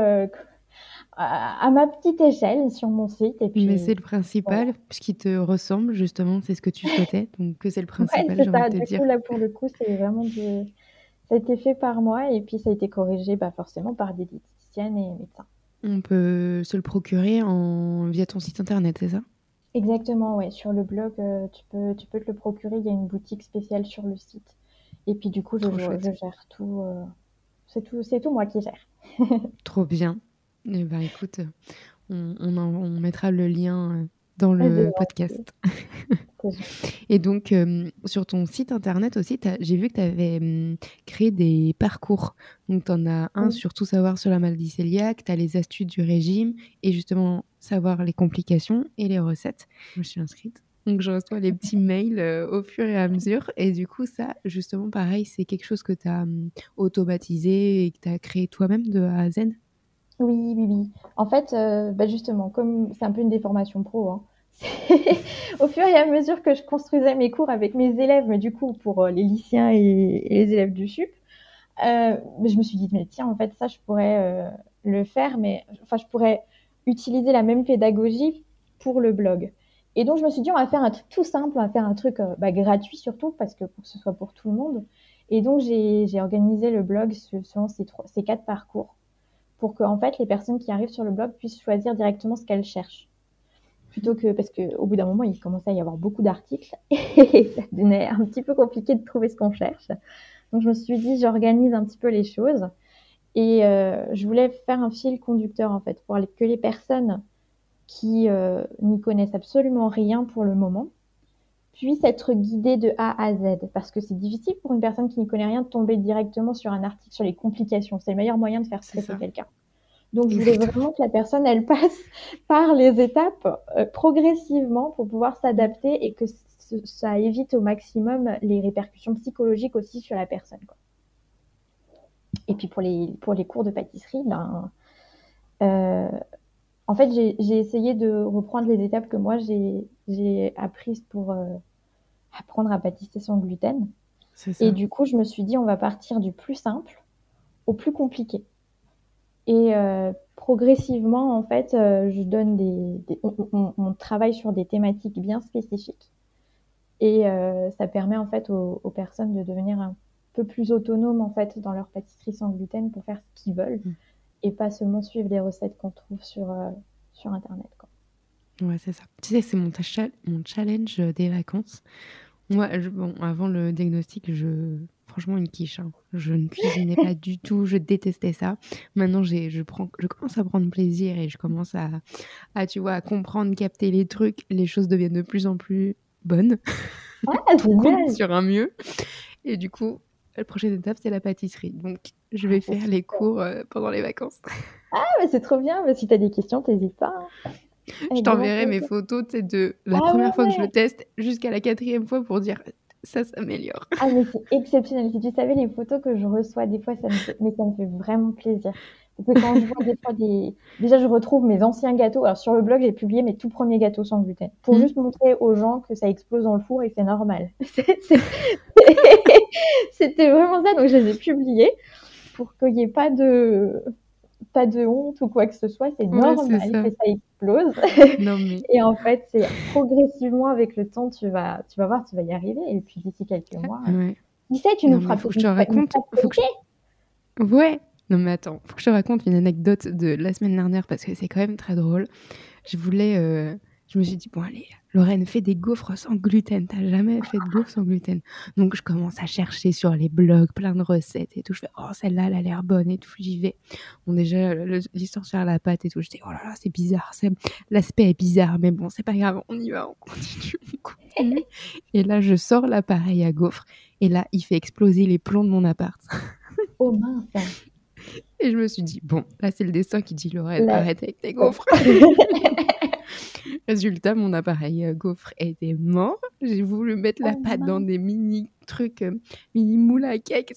[SPEAKER 5] à ma petite échelle sur mon site. Et puis,
[SPEAKER 4] mais c'est le principal, puisqu'il te ressemble, justement. C'est ce que tu souhaitais. Donc, c'est le principal,
[SPEAKER 5] c'est
[SPEAKER 4] j'ai
[SPEAKER 5] ça.
[SPEAKER 4] envie de te dire.
[SPEAKER 5] Du coup, là, pour le coup, c'est vraiment ça a été fait par moi. Et puis, ça a été corrigé forcément par des diététiciennes et médecins.
[SPEAKER 4] On peut se le procurer via ton site internet, c'est ça?
[SPEAKER 5] Exactement, ouais. Sur le blog, tu peux te le procurer. Il y a une boutique spéciale sur le site. Et puis du coup,
[SPEAKER 4] Trop
[SPEAKER 5] je
[SPEAKER 4] chouette.
[SPEAKER 5] gère tout. C'est tout moi qui gère.
[SPEAKER 4] Trop bien. Eh ben, écoute, on mettra le lien dans
[SPEAKER 5] Ah, c'est
[SPEAKER 4] le
[SPEAKER 5] gentil,
[SPEAKER 4] podcast.
[SPEAKER 5] c'est gentil.
[SPEAKER 4] Et donc, sur ton site internet aussi, j'ai vu que tu avais créé des parcours. Donc, tu en as un
[SPEAKER 5] Oui,
[SPEAKER 4] sur tout savoir sur la maladie cœliaque, tu as les astuces du régime et justement savoir les complications et les recettes. Je me suis inscrite. Donc, je reçois les petits mails au fur et à mesure. Et du coup, ça, justement, pareil, c'est quelque chose que tu as automatisé et que tu as créé toi-même de A à Z.
[SPEAKER 5] oui, oui, oui. En fait, bah justement, comme c'est un peu une déformation pro, hein, au fur et à mesure que je construisais mes cours avec mes élèves, mais du coup pour les lycéens et les élèves du SUP, mais je me suis dit, mais tiens, en fait, ça, je pourrais le faire, mais enfin, je pourrais utiliser la même pédagogie pour le blog. Et donc, je me suis dit, on va faire un truc tout simple, on va faire un truc gratuit surtout, parce que pour que ce soit pour tout le monde. Et donc, j'ai organisé le blog selon ces 4 parcours pour que, en fait, les personnes qui arrivent sur le blog puissent choisir directement ce qu'elles cherchent. Plutôt que, parce qu'au bout d'un moment, il commençait à y avoir beaucoup d'articles et ça devenait un petit peu compliqué de trouver ce qu'on cherche. Donc, je me suis dit, j'organise un petit peu les choses. Et je voulais faire un fil conducteur, en fait, pour que les personnes qui n'y connaissent absolument rien pour le moment puissent être guidées de A à Z. Parce que c'est difficile pour une personne qui n'y connaît rien de tomber directement sur un article sur les complications. C'est le meilleur moyen de faire
[SPEAKER 4] C'est
[SPEAKER 5] stresser
[SPEAKER 4] ça.
[SPEAKER 5] quelqu'un. Donc, je voulais
[SPEAKER 4] Exactement.
[SPEAKER 5] vraiment que la personne, elle passe par les étapes progressivement pour pouvoir s'adapter et que ça évite au maximum les répercussions psychologiques aussi sur la personne, quoi. Et puis pour les cours de pâtisserie, euh, en fait, j'ai essayé de reprendre les étapes que moi j'ai apprises pour apprendre à pâtisser sans gluten.
[SPEAKER 4] C'est
[SPEAKER 5] Et
[SPEAKER 4] ça.
[SPEAKER 5] du coup, je me suis dit, on va partir du plus simple au plus compliqué. Et progressivement, en fait, je donne on travaille sur des thématiques bien spécifiques. Et ça permet en fait aux personnes de devenir un peu plus autonomes en fait dans leur pâtisserie sans gluten pour faire ce qu'ils veulent
[SPEAKER 4] Mm.
[SPEAKER 5] et pas seulement suivre les recettes qu'on trouve sur Internet, quoi.
[SPEAKER 4] Ouais, c'est ça. Tu sais, c'est mon challenge des vacances. Moi, bon, avant le diagnostic, franchement, une quiche, hein. Je ne cuisinais pas du tout, je détestais ça. Maintenant, je commence à prendre plaisir et je commence tu vois, à comprendre, capter les trucs. Les choses deviennent de plus en plus bonnes.
[SPEAKER 5] Ah,
[SPEAKER 4] Donc, on est
[SPEAKER 5] génial!
[SPEAKER 4] sur un mieux. Et du coup, la prochaine étape, c'est la pâtisserie. Donc, je
[SPEAKER 5] Ah,
[SPEAKER 4] vais
[SPEAKER 5] c'est
[SPEAKER 4] faire les
[SPEAKER 5] super.
[SPEAKER 4] cours pendant les vacances.
[SPEAKER 5] Ah, mais c'est trop bien. Mais si tu as des questions, t'hésites pas, hein.
[SPEAKER 4] Je
[SPEAKER 5] Avec grand
[SPEAKER 4] t'enverrai mes
[SPEAKER 5] plaisir.
[SPEAKER 4] photos, tu sais, de la
[SPEAKER 5] Ah ouais,
[SPEAKER 4] première fois que je le
[SPEAKER 5] ouais.
[SPEAKER 4] teste jusqu'à la 4e fois pour dire ça s'améliore.
[SPEAKER 5] Ah, mais c'est exceptionnel. Si tu savais les photos que je reçois, des fois, ça me fait vraiment plaisir. Parce que quand je vois des fois déjà, je retrouve mes anciens gâteaux. Alors, sur le blog, j'ai publié mes tout premiers gâteaux sans gluten. Pour
[SPEAKER 4] Hmm.
[SPEAKER 5] juste montrer aux gens que ça explose dans le four et que c'est normal. C'était vraiment ça. Donc, je les ai publiés pour qu'il n'y ait pas de honte ou quoi que ce soit. C'est
[SPEAKER 4] Ouais, c'est
[SPEAKER 5] normal
[SPEAKER 4] ça.
[SPEAKER 5] que ça explose.
[SPEAKER 4] Non, mais
[SPEAKER 5] Et en fait, c'est progressivement avec le temps, tu vas voir, tu vas y arriver. Et puis, d'ici quelques mois,
[SPEAKER 4] ouais.
[SPEAKER 5] qui sait, tu nous
[SPEAKER 4] Non, mais
[SPEAKER 5] feras
[SPEAKER 4] faut que
[SPEAKER 5] peut-être
[SPEAKER 4] je te
[SPEAKER 5] une
[SPEAKER 4] raconte.
[SPEAKER 5] pâte feuilletée.
[SPEAKER 4] Ouais. Non, mais attends, faut que je te raconte une anecdote de la semaine dernière parce que c'est quand même très drôle. Je me suis dit, bon, allez, Lorraine, fais des gaufres sans gluten. T'as jamais fait de gaufres sans gluten. Donc, je commence à chercher sur les blogs plein de recettes et tout. Je fais, oh, celle-là, elle a l'air bonne et tout. J'y vais. Bon, déjà, l'histoire sur la pâte et tout. Je dis, oh là là, c'est bizarre. L'aspect est bizarre, mais bon, c'est pas grave. On y va, on continue, on continue. Et là, je sors l'appareil à gaufres. Et là, il fait exploser les plombs de mon appart.
[SPEAKER 5] Oh mince.
[SPEAKER 4] Et je me suis dit, bon, là, c'est le destin qui dit, Lorraine,
[SPEAKER 5] La-
[SPEAKER 4] arrête avec tes
[SPEAKER 5] ouais.
[SPEAKER 4] gaufres. Résultat, mon appareil gaufre était mort. J'ai voulu mettre la
[SPEAKER 5] Oh
[SPEAKER 4] pâte dans
[SPEAKER 5] mince.
[SPEAKER 4] des mini trucs, mini moules à cake.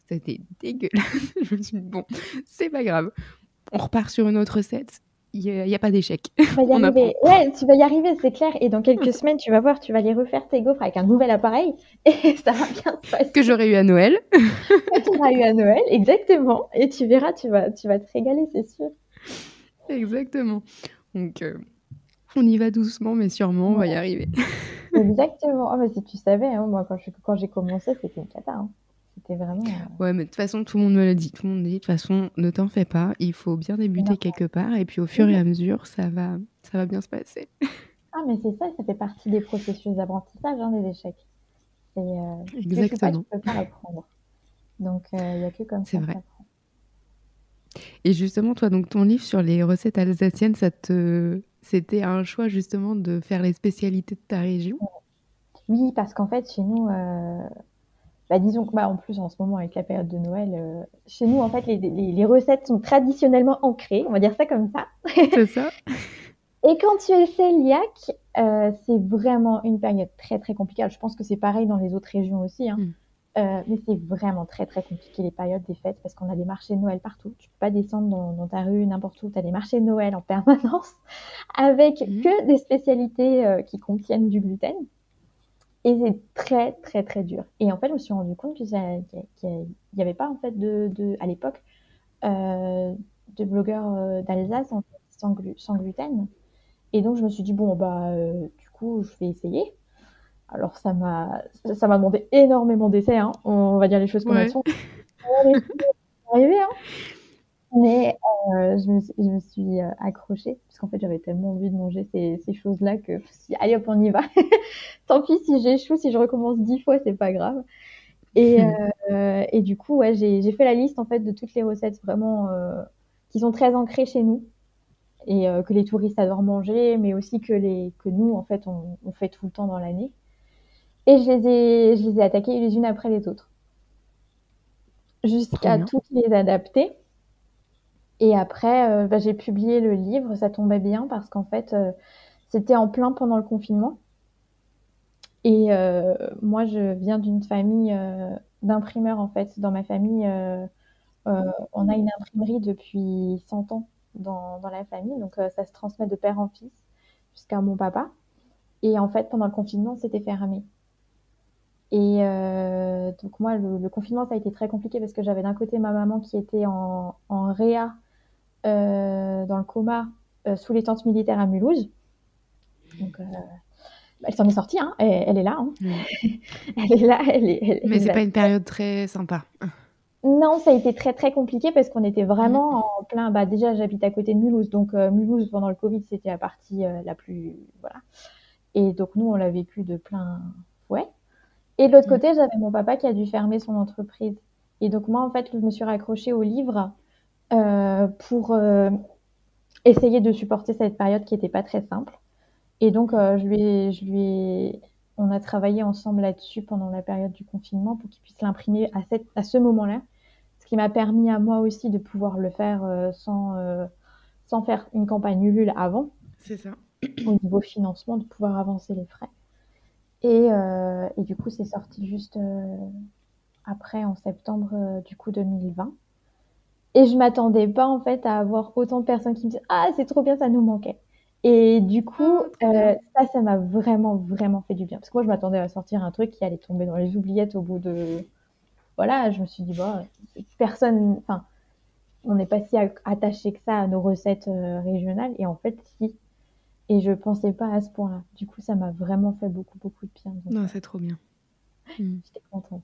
[SPEAKER 4] C'était dégueulasse. Je me suis dit, bon, c'est pas grave. On repart sur une autre recette. Il y a pas d'échec.
[SPEAKER 5] Tu vas y
[SPEAKER 4] On apprend.
[SPEAKER 5] arriver. Ouais, tu vas y arriver, c'est clair. Et dans quelques semaines, tu vas voir, tu vas aller refaire tes gaufres avec un nouvel appareil et ça va bien se passer.
[SPEAKER 4] Que j'aurais eu à Noël.
[SPEAKER 5] Que tu auras eu à Noël, exactement. Et tu verras, tu vas te régaler, c'est sûr.
[SPEAKER 4] Exactement. Donc, on y va doucement, mais sûrement, on va y arriver.
[SPEAKER 5] Ouais, exactement. Oh, mais si tu savais, hein, moi, quand j'ai commencé, c'était une cata, hein. C'était vraiment...
[SPEAKER 4] Ouais, mais de toute façon, tout le monde me l'a dit. Tout le monde dit, de toute façon, ne t'en fais pas. Il faut bien débuter quelque part. Et puis, au fur et à mesure, ça va bien se passer.
[SPEAKER 5] Ah, mais c'est ça, ça fait partie des processus d'apprentissage, des échecs. C'est, tu échoues pas,
[SPEAKER 4] Exactement.
[SPEAKER 5] tu peux pas apprendre. Donc, il n'y a que comme
[SPEAKER 4] C'est
[SPEAKER 5] ça que
[SPEAKER 4] vrai.
[SPEAKER 5] t'apprends.
[SPEAKER 4] Et justement, toi, donc ton livre sur les recettes alsaciennes, c'était un choix justement de faire les spécialités de ta région?
[SPEAKER 5] Oui, parce qu'en fait, chez nous, disons que en plus, en ce moment, avec la période de Noël, chez nous, en fait, les recettes sont traditionnellement ancrées, on va dire ça comme ça.
[SPEAKER 4] C'est ça?
[SPEAKER 5] Et quand tu es cœliaque, c'est vraiment une période très, très compliquée. Alors, je pense que c'est pareil dans les autres régions aussi, mais c'est vraiment très, très compliqué les périodes des fêtes parce qu'on a des marchés de Noël partout. Tu peux pas descendre dans ta rue, n'importe où. Tu as des marchés de Noël en permanence avec que des spécialités qui contiennent du gluten. Et c'est très, très, très dur. Et en fait, je me suis rendu compte qu'il n'y avait pas, en fait, à l'époque, de blogueurs d'Alsace en fait, sans gluten. Et donc, je me suis dit, bon, du coup, je vais essayer. Alors, ça m'a demandé énormément d'essais, on va dire les choses comme elles sont. Arrivé, mais je me suis accrochée, parce qu'en fait, j'avais tellement envie de manger ces choses-là que, allez hop, on y va. Tant pis si j'échoue, si je recommence 10 fois, c'est pas grave. Et du coup, ouais, j'ai fait la liste, en fait, de toutes les recettes vraiment qui sont très ancrées chez nous et que les touristes adorent manger, mais aussi que nous, en fait, on fait tout le temps dans l'année. Et je les ai attaquées les unes après les autres, jusqu'à toutes les adapter. Et après, j'ai publié le livre, ça tombait bien parce qu'en fait, c'était en plein pendant le confinement. Et moi, je viens d'une famille d'imprimeurs, en fait. Dans ma famille, on a une imprimerie depuis 100 ans dans la famille, donc ça se transmet de père en fils jusqu'à mon papa. Et en fait, pendant le confinement, c'était fermé. Et donc moi, le confinement, ça a été très compliqué parce que j'avais d'un côté ma maman qui était en réa dans le coma sous les tentes militaires à Mulhouse. Donc elle s'en est sortie, elle est là. Elle est là.
[SPEAKER 4] Mais c'est pas une période très sympa.
[SPEAKER 5] Non, ça a été très très compliqué parce qu'on était vraiment en plein. Déjà, j'habite à côté de Mulhouse, donc Mulhouse pendant le Covid, c'était la partie la plus voilà. Et donc nous, on l'a vécu de plein fouet. Et de l'autre côté, j'avais mon papa qui a dû fermer son entreprise. Et donc moi, en fait, je me suis raccrochée au livre pour essayer de supporter cette période qui n'était pas très simple. Et donc, on a travaillé ensemble là-dessus pendant la période du confinement pour qu'il puisse l'imprimer à ce moment-là. Ce qui m'a permis à moi aussi de pouvoir le faire sans faire une campagne Ulule avant.
[SPEAKER 4] C'est ça.
[SPEAKER 5] Au niveau financement, de pouvoir avancer les frais. Et du coup, c'est sorti juste après, en septembre 2020. Et je m'attendais pas, en fait, à avoir autant de personnes qui me disent « Ah, c'est trop bien, ça nous manquait ». Et du coup, ça m'a vraiment, vraiment fait du bien. Parce que moi, je m'attendais à sortir un truc qui allait tomber dans les oubliettes au bout de... Voilà, je me suis dit, on n'est pas si attaché que ça à nos recettes régionales. Et en fait, si. Et je pensais pas à ce point-là. Du coup, ça m'a vraiment fait beaucoup, beaucoup de bien. Donc,
[SPEAKER 4] non, c'est trop bien.
[SPEAKER 5] J'étais contente.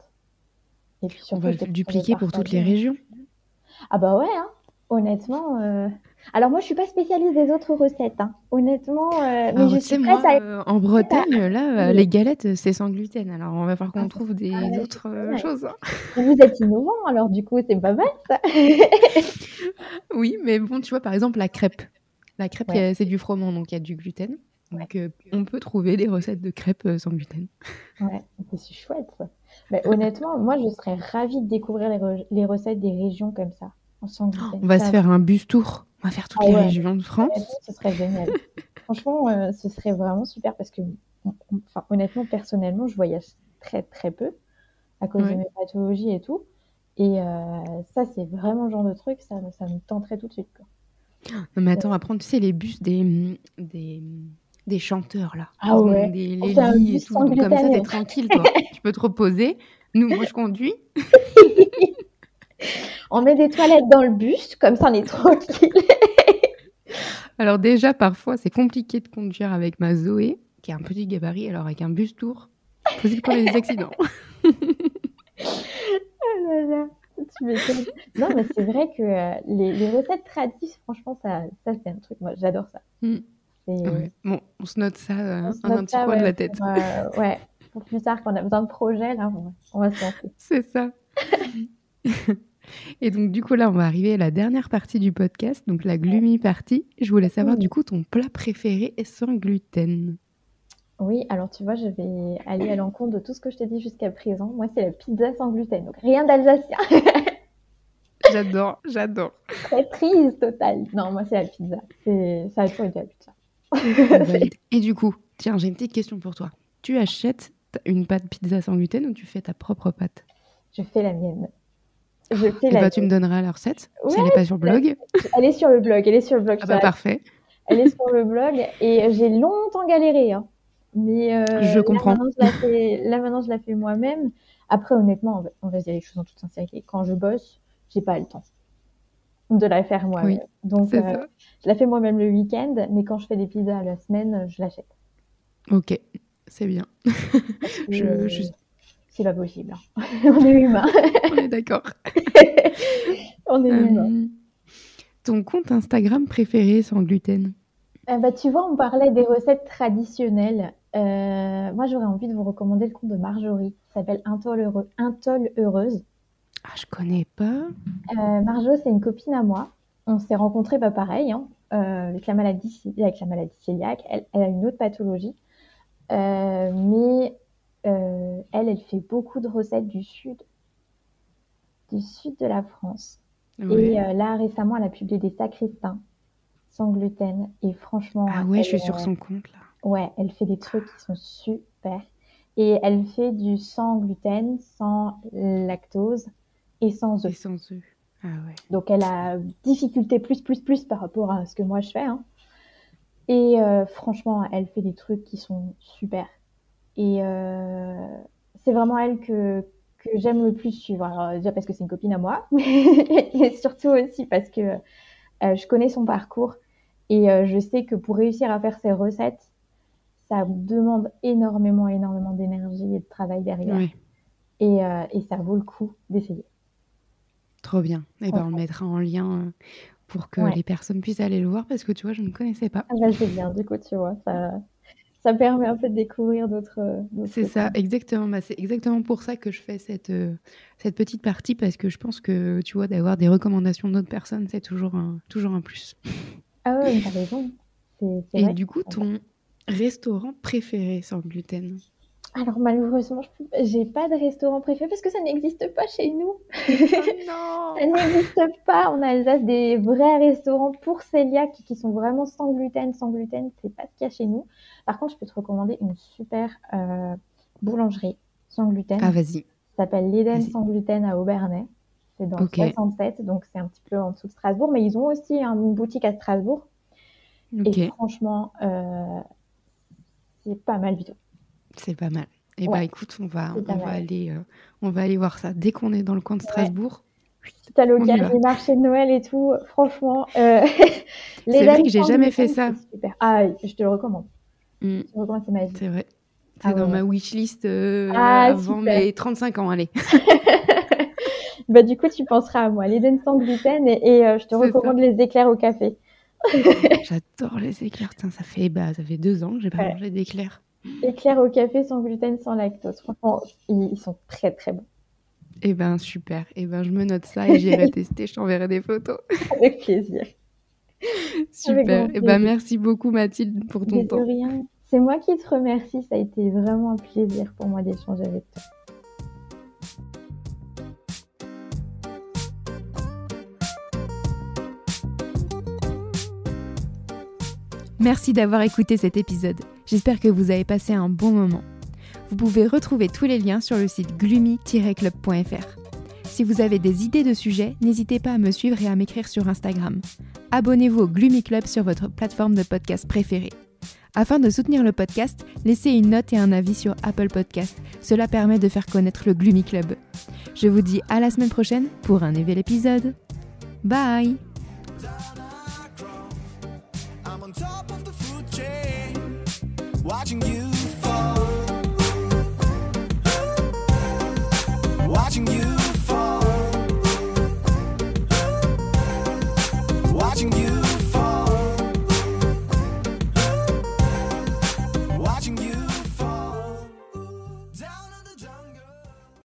[SPEAKER 5] Et puis surtout,
[SPEAKER 4] on va le dupliquer pour toutes les régions.
[SPEAKER 5] Ah bah ouais, honnêtement. Alors moi, je suis pas spécialiste des autres recettes, honnêtement. Mais je suis prête
[SPEAKER 4] en Bretagne, là, les galettes, c'est sans gluten. Alors, on va falloir qu'on trouve des autres choses.
[SPEAKER 5] Vous êtes innovant, alors du coup, c'est pas mal, ça.
[SPEAKER 4] Oui, mais bon, tu vois, par exemple, la crêpe. La crêpe, c'est du froment, donc il y a du gluten. Donc, on peut trouver des recettes de crêpes sans gluten.
[SPEAKER 5] Ouais, c'est chouette, ça. Mais honnêtement, moi, je serais ravie de découvrir les recettes des régions comme ça, sans gluten.
[SPEAKER 4] On va se faire un bus tour. On va faire toutes les régions de France.
[SPEAKER 5] Ce serait génial. Franchement, ce serait vraiment super parce que, honnêtement, personnellement, je voyage très, très peu à cause de mes pathologies et tout. Et ça, c'est vraiment le genre de truc, ça me tenterait tout de suite, quoi.
[SPEAKER 4] Non, mais attends, on va prendre, tu sais, les bus des chanteurs, là.
[SPEAKER 5] Ah ouais.
[SPEAKER 4] Les lits et tout. Donc, comme ça, t'es tranquille, toi. Tu peux te reposer. Nous, moi, je conduis.
[SPEAKER 5] On met des toilettes dans le bus, comme ça, on est tranquille.
[SPEAKER 4] Alors déjà, parfois, c'est compliqué de conduire avec ma Zoé, qui a un petit gabarit. Alors, avec un bus tour, possible qu'on ait des accidents.
[SPEAKER 5] là là, tu m'étonnes. Non, mais c'est vrai que les recettes traditionnelles, franchement, ça c'est un truc, moi, j'adore ça.
[SPEAKER 4] Mm.
[SPEAKER 5] C'est-
[SPEAKER 4] Ouais. Bon, on se note ça
[SPEAKER 5] on se
[SPEAKER 4] dans un
[SPEAKER 5] note
[SPEAKER 4] petit
[SPEAKER 5] ça,
[SPEAKER 4] coin de
[SPEAKER 5] ouais,
[SPEAKER 4] la tête.
[SPEAKER 5] pour plus tard, quand on a besoin de projets, là, on va se lancer.
[SPEAKER 4] C'est ça. Et donc, du coup, là, on va arriver à la dernière partie du podcast, donc la gloomy partie. Je voulais savoir, du coup, ton plat préféré est sans gluten.
[SPEAKER 5] Oui, alors tu vois, je vais aller à l'encontre de tout ce que je t'ai dit jusqu'à présent. Moi, c'est la pizza sans gluten, donc rien d'alsacien.
[SPEAKER 4] J'adore.
[SPEAKER 5] Très triste, total. Non, moi, c'est la pizza. Ça a toujours été la pizza.
[SPEAKER 4] On valide. Et du coup, tiens, j'ai une petite question pour toi. Tu achètes une pâte pizza sans gluten ou tu fais ta propre pâte?
[SPEAKER 5] Je fais la mienne. Je fais
[SPEAKER 4] Et
[SPEAKER 5] la
[SPEAKER 4] bah, tu me
[SPEAKER 5] mienne.
[SPEAKER 4] donneras la recette si
[SPEAKER 5] Ouais,
[SPEAKER 4] elle n'est pas sur le blog.
[SPEAKER 5] elle est sur le blog.
[SPEAKER 4] Ah bah, parfait.
[SPEAKER 5] Elle est sur le blog et j'ai longtemps galéré, hein. Mais
[SPEAKER 4] Je comprends.
[SPEAKER 5] là, maintenant, je la fais moi-même. Après, honnêtement, on va se dire les choses en toute sincérité. Quand je bosse, j'ai pas le temps de la faire moi-même.
[SPEAKER 4] Oui,
[SPEAKER 5] Donc,
[SPEAKER 4] c'est ça.
[SPEAKER 5] je la fais moi-même le week-end, mais quand je fais des pizzas à la semaine, je l'achète.
[SPEAKER 4] Ok, c'est bien.
[SPEAKER 5] Parce que,
[SPEAKER 4] Je-
[SPEAKER 5] c'est pas possible, hein. On est humain.
[SPEAKER 4] On est d'accord.
[SPEAKER 5] On est humain.
[SPEAKER 4] Ton compte Instagram préféré sans gluten?
[SPEAKER 5] Bah, tu vois, on parlait des recettes traditionnelles. Moi, j'aurais envie de vous recommander le compte de Marjorie, qui s'appelle Intol Heureuse.
[SPEAKER 4] Ah, je connais pas.
[SPEAKER 5] Marjo, c'est une copine à moi. On s'est rencontrés, bah, pareil, hein, avec la maladie cœliaque. Elle a une autre pathologie. Mais elle fait beaucoup de recettes du sud de la France.
[SPEAKER 4] Ouais.
[SPEAKER 5] Et là, récemment, elle a publié des sacristains sans gluten. Et franchement,
[SPEAKER 4] Ah ouais, je suis sur son compte là.
[SPEAKER 5] ouais, elle fait des trucs qui sont super. Et elle fait du sans gluten, sans lactose et sans
[SPEAKER 4] Et
[SPEAKER 5] œufs.
[SPEAKER 4] sans œufs. Ah ouais.
[SPEAKER 5] Donc, elle a difficulté plus par rapport à ce que moi je fais, hein. Et franchement, elle fait des trucs qui sont super. Et c'est vraiment elle que j'aime le plus suivre. Alors, déjà parce que c'est une copine à moi, mais surtout aussi parce que je connais son parcours et je sais que pour réussir à faire ses recettes, ça demande énormément d'énergie et de travail derrière.
[SPEAKER 4] Ouais,
[SPEAKER 5] Et ça vaut le coup d'essayer.
[SPEAKER 4] trop bien. Et ben on le
[SPEAKER 5] Franchement.
[SPEAKER 4] mettra en lien pour que
[SPEAKER 5] Ouais.
[SPEAKER 4] les personnes puissent aller le voir parce que tu vois, je ne connaissais pas.
[SPEAKER 5] Ah bah, c'est bien, du coup, tu vois, ça permet un peu de découvrir d'autres
[SPEAKER 4] C'est ça,
[SPEAKER 5] choses.
[SPEAKER 4] exactement. Bah, c'est exactement pour ça que je fais cette petite partie parce que je pense que tu vois, d'avoir des recommandations d'autres personnes, c'est toujours un plus.
[SPEAKER 5] Ah ouais, mais t'as raison. C'est
[SPEAKER 4] Et
[SPEAKER 5] vrai.
[SPEAKER 4] du coup, ton restaurant préféré sans gluten?
[SPEAKER 5] Alors malheureusement, j'ai pas de restaurant préféré parce que ça n'existe pas chez nous.
[SPEAKER 4] Non.
[SPEAKER 5] Ça n'existe pas en Alsace des vrais restaurants pour cœliaques qui sont vraiment sans gluten. Sans gluten, c'est pas ce qu'il y a chez nous. Par contre, je peux te recommander une super boulangerie sans gluten.
[SPEAKER 4] Ah, vas-y.
[SPEAKER 5] Ça s'appelle l'Eden
[SPEAKER 4] Vas-y.
[SPEAKER 5] sans gluten à Aubernais. C'est dans le
[SPEAKER 4] Ok.
[SPEAKER 5] 67, donc c'est un petit peu en dessous de Strasbourg, mais ils ont aussi une boutique à Strasbourg.
[SPEAKER 4] Ok,
[SPEAKER 5] Et franchement, c'est pas mal du tout.
[SPEAKER 4] c'est pas mal. Et bah
[SPEAKER 5] Ouais,
[SPEAKER 4] écoute, on va
[SPEAKER 5] c'est pas mal.
[SPEAKER 4] aller voir ça. Dès qu'on est dans le coin de
[SPEAKER 5] Ouais.
[SPEAKER 4] Strasbourg,
[SPEAKER 5] Si t'as
[SPEAKER 4] on y
[SPEAKER 5] l'occasion,
[SPEAKER 4] va.
[SPEAKER 5] les marchés de Noël et tout, franchement,
[SPEAKER 4] C'est vrai que j'ai
[SPEAKER 5] sans
[SPEAKER 4] jamais fait
[SPEAKER 5] gluten,
[SPEAKER 4] ça.
[SPEAKER 5] c'est super. Ah, je te le recommande.
[SPEAKER 4] Mm,
[SPEAKER 5] Je te le recommande, c'est magique.
[SPEAKER 4] c'est vrai.
[SPEAKER 5] Ah
[SPEAKER 4] C'est dans
[SPEAKER 5] ouais,
[SPEAKER 4] ma
[SPEAKER 5] ouais.
[SPEAKER 4] wishlist
[SPEAKER 5] Ah,
[SPEAKER 4] avant
[SPEAKER 5] super.
[SPEAKER 4] mes 35 ans, allez.
[SPEAKER 5] Bah, du coup, tu penseras à moi. L'Eden sans gluten et je te
[SPEAKER 4] C'est ça.
[SPEAKER 5] recommande les éclairs au café.
[SPEAKER 4] J'adore les éclairs. Putain, ça fait 2 ans que j'ai pas
[SPEAKER 5] Ouais.
[SPEAKER 4] mangé d'éclairs.
[SPEAKER 5] Éclairs au café sans gluten, sans lactose. Franchement, ils sont très très bons.
[SPEAKER 4] Eh ben super. Eh ben je me note ça et j'irai tester. Je t'enverrai des photos.
[SPEAKER 5] Avec plaisir. Avec
[SPEAKER 4] Super.
[SPEAKER 5] grand
[SPEAKER 4] Eh ben
[SPEAKER 5] plaisir.
[SPEAKER 4] merci beaucoup Mathilde pour ton
[SPEAKER 5] Mais de
[SPEAKER 4] temps.
[SPEAKER 5] rien. C'est moi qui te remercie. Ça a été vraiment un plaisir pour moi d'échanger avec toi.
[SPEAKER 4] Merci d'avoir écouté cet épisode. J'espère que vous avez passé un bon moment. Vous pouvez retrouver tous les liens sur le site gloomy-club.fr. Si vous avez des idées de sujets, n'hésitez pas à me suivre et à m'écrire sur Instagram. Abonnez-vous au Gloomy Club sur votre plateforme de podcast préférée. Afin de soutenir le podcast, laissez une note et un avis sur Apple Podcast. Cela permet de faire connaître le Gloomy Club. Je vous dis à la semaine prochaine pour un nouvel épisode. Bye!
[SPEAKER 3] I'm on top of the food chain, watching you fall, watching you